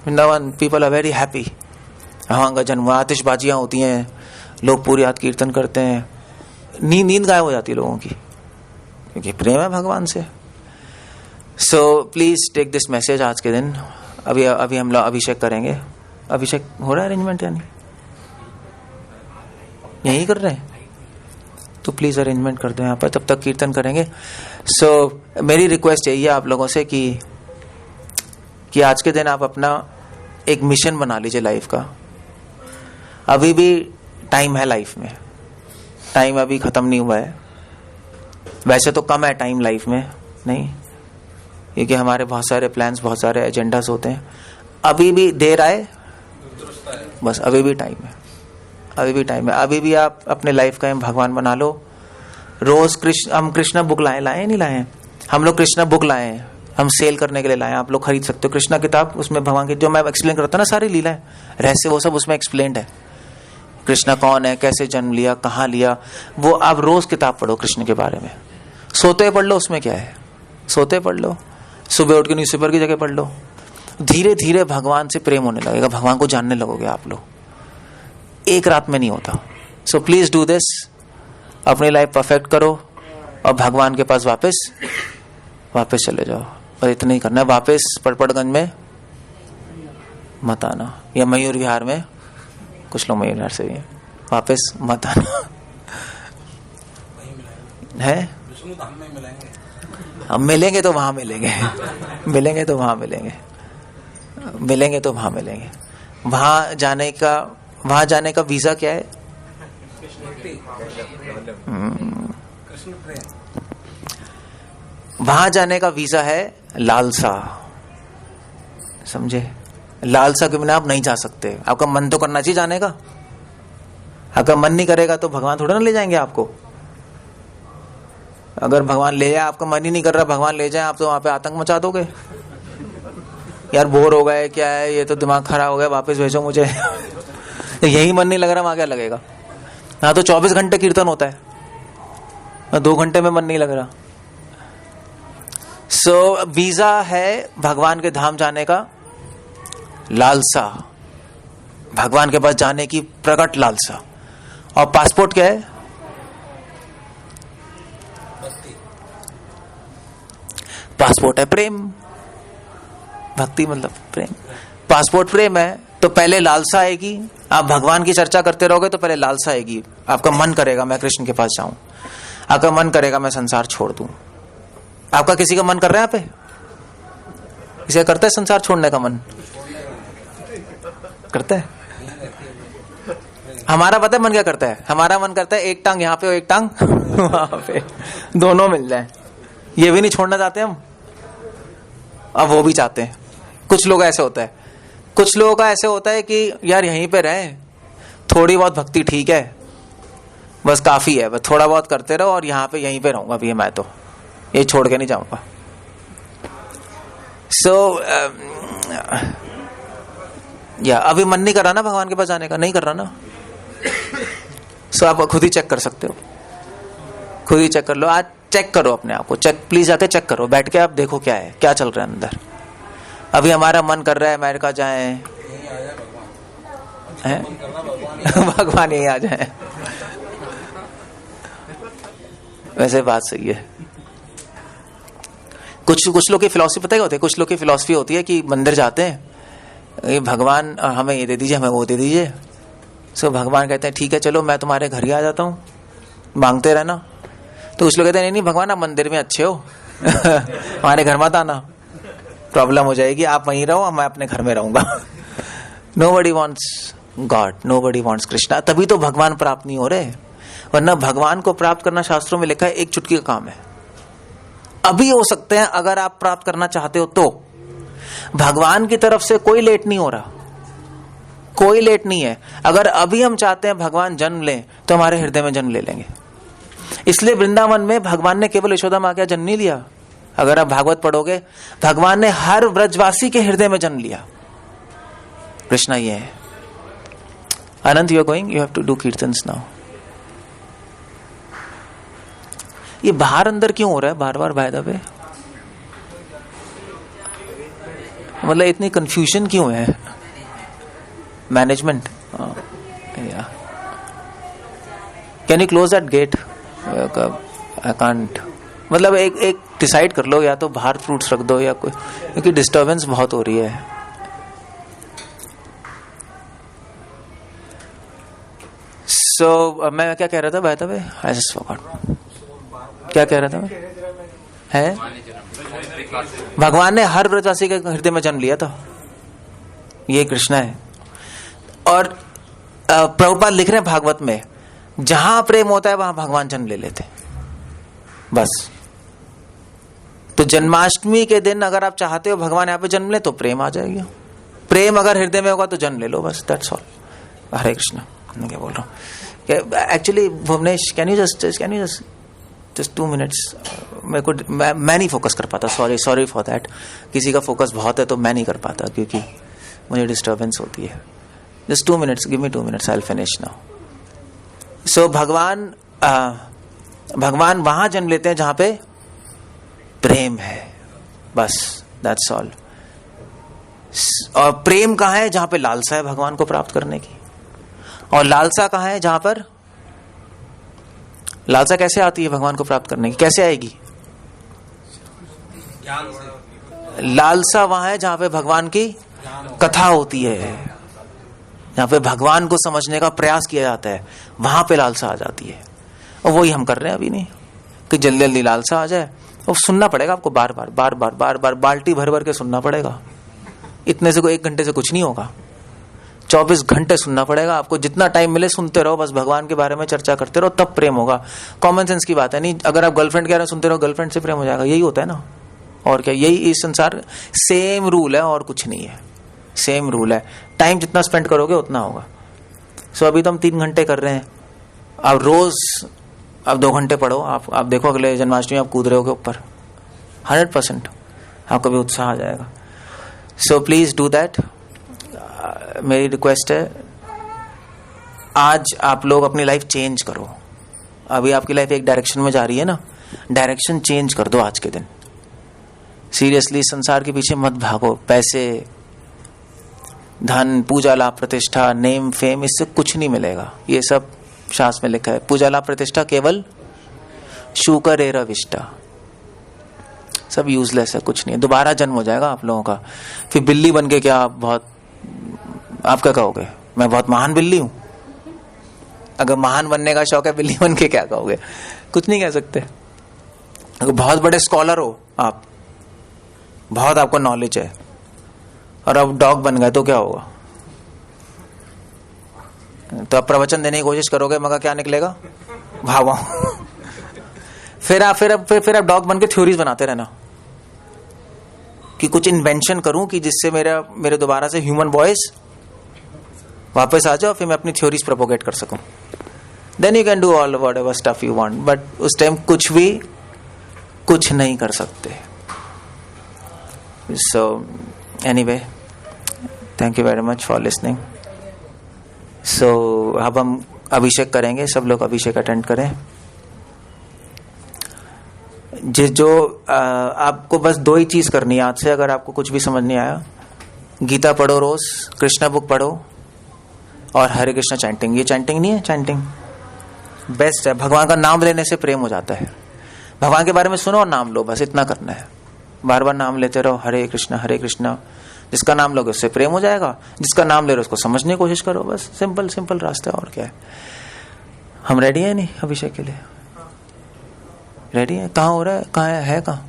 Vrindavan people are very happy. वहां का जन्म, आतिशबाजियां होती हैं, लोग पूरी रात कीर्तन करते हैं, नींद गायब हो जाती है लोगों की, क्योंकि प्रेम है भगवान से। So please take this message आज के दिन। अभी हम लोग अभिषेक करेंगे। अभिषेक हो रहा है अरेंजमेंट या नहीं? यही कर रहे हैं तो प्लीज अरेंजमेंट कर दो यहाँ पर, तब तक कीर्तन करेंगे। सो मेरी रिक्वेस्ट यही है आप लोगों से कि आज के दिन आप अपना एक मिशन बना लीजिए लाइफ का। अभी भी टाइम है लाइफ में, टाइम अभी खत्म नहीं हुआ है। वैसे तो कम है टाइम लाइफ में, नहीं, क्योंकि हमारे बहुत सारे प्लान्स, बहुत सारे एजेंडास होते हैं। अभी भी देर आए, बस अभी भी टाइम है, अभी भी आप अपने लाइफ का भगवान बना लो। रोज हम कृष्णा बुक लाए नहीं लाए? हम लोग कृष्णा बुक लाए हैं, हम सेल करने के लिए लाए हैं। आप लोग खरीद सकते हो कृष्णा किताब। उसमें भगवान की जो मैं एक्सप्लेन करता हूँ ना, सारी लीलाएं, रहस्य, वो सब उसमें एक्सप्लेन्ड है। कृष्णा कौन है, कैसे जन्म लिया, कहाँ लिया, वो आप रोज किताब पढ़ो कृष्ण के बारे में। सोते पढ़ लो, उसमें क्या है, सोते पढ़ लो, सुबह उठ के न्यूज़पेपर की जगह पढ़ लो। धीरे धीरे भगवान से प्रेम होने लगेगा, भगवान को जानने लगोगे आप लोग। एक रात में नहीं होता। सो प्लीज डू दिस, अपनी लाइफ परफेक्ट करो और भगवान के पास वापस चले जाओ। और इतना ही करना है, वापस पड़पड़गंज में मत आना, या मयूर विहार में, कुछ लोग मयूर विहार से भी हैं, वापस मत आना है। हम मिलेंगे तो वहां मिलेंगे, वहां जाने का वीजा क्या है? वहां जाने का वीजा है लालसा, समझे? लालसा के बिना आप नहीं जा सकते। आपका मन तो करना चाहिए जाने का। अगर मन नहीं करेगा तो भगवान थोड़ा ना ले जाएंगे आपको। अगर भगवान ले जाए, आपका मन ही नहीं कर रहा, भगवान ले जाए, आप तो वहां पे आतंक मचा दोगे। यार बोर हो गए, क्या है ये, तो दिमाग खराब हो गया, वापस भेजो मुझे। यही मन नहीं लग रहा, वहां क्या लगेगा? हाँ, तो 24 घंटे कीर्तन होता है, 2 घंटे में मन नहीं लग रहा। सो वीजा है भगवान के धाम जाने का, लालसा, भगवान के पास जाने की प्रकट लालसा। और पासपोर्ट क्या है? पासपोर्ट है प्रेम। भक्ति मतलब प्रेम, पासपोर्ट प्रेम है। तो पहले लालसा आएगी, आप भगवान की चर्चा करते रहोगे तो पहले लालसा आएगी। आपका मन करेगा मैं कृष्ण के पास जाऊं, आपका मन करेगा मैं संसार छोड़ दूं। आपका किसी का मन कर रहा है? यहाँ पे इसे करता है संसार छोड़ने का मन? करता है? हमारा पता है मन क्या करता है? हमारा मन करता है एक टांग यहाँ पे और एक टांग वहां पे, दोनों मिल जाए। ये भी नहीं छोड़ना चाहते हम, अब वो भी चाहते हैं। कुछ लोग ऐसे होता है, कुछ लोगों का ऐसे होता है कि यार यहीं पे रहे, थोड़ी बहुत भक्ति ठीक है, बस काफी है, बस थोड़ा बहुत करते रहो और यहाँ पे यहीं पे रहूंगा भी, मैं तो ये छोड़ के नहीं जाऊंगा। या अभी मन नहीं कर रहा ना भगवान के पास जाने का, नहीं कर रहा ना, सो आप खुद ही चेक कर सकते हो, खुद ही चेक कर लो। आज चेक करो अपने आप को, चेक प्लीज आके चेक करो, बैठ के आप देखो क्या है, क्या चल रहा है अंदर। अभी हमारा मन कर रहा है अमेरिका जाएं, है भगवान यही आ जाए। वैसे बात सही है। कुछ लोग की फिलॉसफी पता है क्या होती है? कुछ लोग की फिलॉसफी होती है कि मंदिर जाते हैं, ये भगवान हमें ये दे दीजिए, हमें वो दे दीजिए। सो भगवान कहते हैं ठीक है चलो मैं तुम्हारे घर ही आ जाता हूँ, मांगते रहना। तो कुछ लोग कहते हैं नहीं भगवान आप मंदिर में अच्छे हो हमारे घर मत आना, प्रॉब्लम हो जाएगी, आप वहीं रहो, मैं अपने घर में रहूंगा। Nobody wants God, nobody wants Krishna. तभी तो भगवान प्राप्त नहीं हो रहे, वरना भगवान को प्राप्त करना शास्त्रों में लिखा है एक चुटकी का काम है। अभी हो सकते हैं अगर आप प्राप्त करना चाहते हो तो, भगवान की तरफ से कोई लेट नहीं हो रहा, कोई लेट नहीं है। अगर अभी हम चाहते हैं भगवान जन्म लें तो हमारे हृदय में जन्म ले लेंगे। इसलिए वृंदावन में भगवान ने केवल यशोदा मां का जन्म नहीं लिया। अगर आप भागवत पढ़ोगे, भगवान ने हर ब्रजवासी के हृदय में जन्म लिया। कृष्णा ये है। Anant you are going, you have to do kirtans now. ये बाहर अंदर क्यों हो रहा है बार बार बाय द वे? मतलब इतनी कंफ्यूजन क्यों है? Management, can you close that get? I can't. मतलब एक डिसाइड कर लो, या तो बाहर फ्रूट्स रख दो या कोई, क्योंकि डिस्टर्बेंस बहुत हो रही है। सो मैं क्या कह रहा था by the way? I just forgot. क्या कह रहा था मैं? है भगवान ने हर ब्रजवासी के हृदय में जन्म लिया था, ये कृष्णा है। और प्रभुपाद लिख रहे हैं भागवत में, जहां प्रेम होता है वहां भगवान जन्म ले लेते, बस। तो जन्माष्टमी के दिन अगर आप चाहते हो भगवान यहाँ पे जन्म ले तो प्रेम आ जाएगी। प्रेम अगर हृदय में होगा तो जन्म ले लो, बस, दैट्स ऑल। हरे कृष्णा। मैं क्या बोल रहा हूँ actually, Bhuvnesh can you just 2 minutes? मेरे को मैं नहीं फोकस कर पाता, सॉरी फॉर दैट। किसी का फोकस बहुत है तो मैं नहीं कर पाता, क्योंकि मुझे डिस्टर्बेंस होती है। Just 2 minutes, give me 2 minutes, I will finish now. So भगवान वहां जन्म लेते हैं जहां पे प्रेम है, बस, दैट्स ऑल। और प्रेम कहाँ है? जहां पे लालसा है भगवान को प्राप्त करने की। और लालसा कहाँ है? जहां पर लालसा कैसे आती है भगवान को प्राप्त करने की? कैसे आएगी? लालसा वहां है जहां पे भगवान की कथा होती है, जहां पे भगवान को समझने का प्रयास किया जाता है, वहां पे लालसा आ जाती है। और वही हम कर रहे हैं अभी नहीं, कि जल्दी जल्दी लालसा आ जाए। और सुनना पड़ेगा आपको बार बार बाल्टी भर भर के सुनना पड़ेगा। इतने से कोई 1 घंटे से कुछ नहीं होगा, 24 घंटे सुनना पड़ेगा आपको। जितना टाइम मिले सुनते रहो, बस भगवान के बारे में चर्चा करते रहो, तब प्रेम होगा। कॉमन सेंस की बात है। नहीं, अगर आप गर्लफ्रेंड कह रहे हो सुनते रहो, गर्लफ्रेंड से प्रेम हो जाएगा? यही होता है ना, और क्या? यही इस संसार सेम रूल है, और कुछ नहीं है, सेम रूल है। टाइम जितना स्पेंड करोगे उतना होगा। सो अभी तो हम 3 घंटे कर रहे हैं, अब रोज आप 2 घंटे पढ़ो। आप देखो अगले जन्माष्टमी आप कूद रहे हो ऊपर, 100% आपको भी उत्साह आ जाएगा। So please do that. मेरी रिक्वेस्ट है, आज आप लोग अपनी लाइफ चेंज करो। अभी आपकी लाइफ एक डायरेक्शन में जा रही है ना, डायरेक्शन चेंज कर दो आज के दिन। सीरियसली, संसार के पीछे मत भागो। पैसे, धन, पूजा, लाभ, प्रतिष्ठा, नेम, फेम, इससे कुछ नहीं मिलेगा। ये सब शास्त्र में लिखा है। पूजा, लाभ, प्रतिष्ठा केवल शूकर एरा विष्टा, सब यूजलेस है, कुछ नहीं। दोबारा जन्म हो जाएगा आप लोगों का। फिर बिल्ली बन के क्या आप क्या कहोगे? मैं बहुत महान बिल्ली हूं। अगर महान बनने का शौक है, बिल्ली बन के क्या कहोगे? कुछ नहीं कह सकते। अगर बहुत बड़े स्कॉलर हो आप, बहुत आपको नॉलेज है, और अब डॉग बन गए तो क्या होगा? तो आप प्रवचन देने की कोशिश करोगे, मगर क्या निकलेगा? भाव। फिर आप डॉग बन के थ्योरीज बनाते रहना कि कुछ इन्वेंशन करूं कि जिससे मेरे दोबारा से ह्यूमन वॉइस वापस आ जाओ, फिर मैं अपनी थ्योरीज प्रोपोगेट कर सकूं। Then you can do all whatever stuff you want, but उस टाइम कुछ नहीं कर सकते। So anyway, thank you very much for listening. So अब हम अभिषेक करेंगे. सब लोग अभिषेक अटेंड करें. जो आपको बस 2 ही चीज करनी है आज से. अगर आपको कुछ भी समझ नहीं आया, गीता पढ़ो रोज, कृष्णा बुक पढ़ो और हरे कृष्णा चैंटिंग. ये चैंटिंग नहीं है, चैंटिंग बेस्ट है. भगवान का नाम लेने से प्रेम हो जाता है. भगवान के बारे में सुनो और नाम लो, बस इतना करना है. बार बार नाम लेते रहो, हरे कृष्णा हरे कृष्णा. जिसका नाम लोगे उससे प्रेम हो जाएगा. जिसका नाम ले रहे हो उसको समझने की कोशिश करो. बस सिंपल सिंपल रास्ता है. और क्या है. हम रेडी है नहीं अभिषेक के लिए? रेडी है? कहाँ हो रहा है? कहाँ है कहाँ?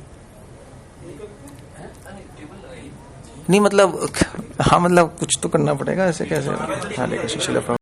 नहीं मतलब, हाँ मतलब कुछ तो करना पड़ेगा. ऐसे कैसे? हरे कृष्ण.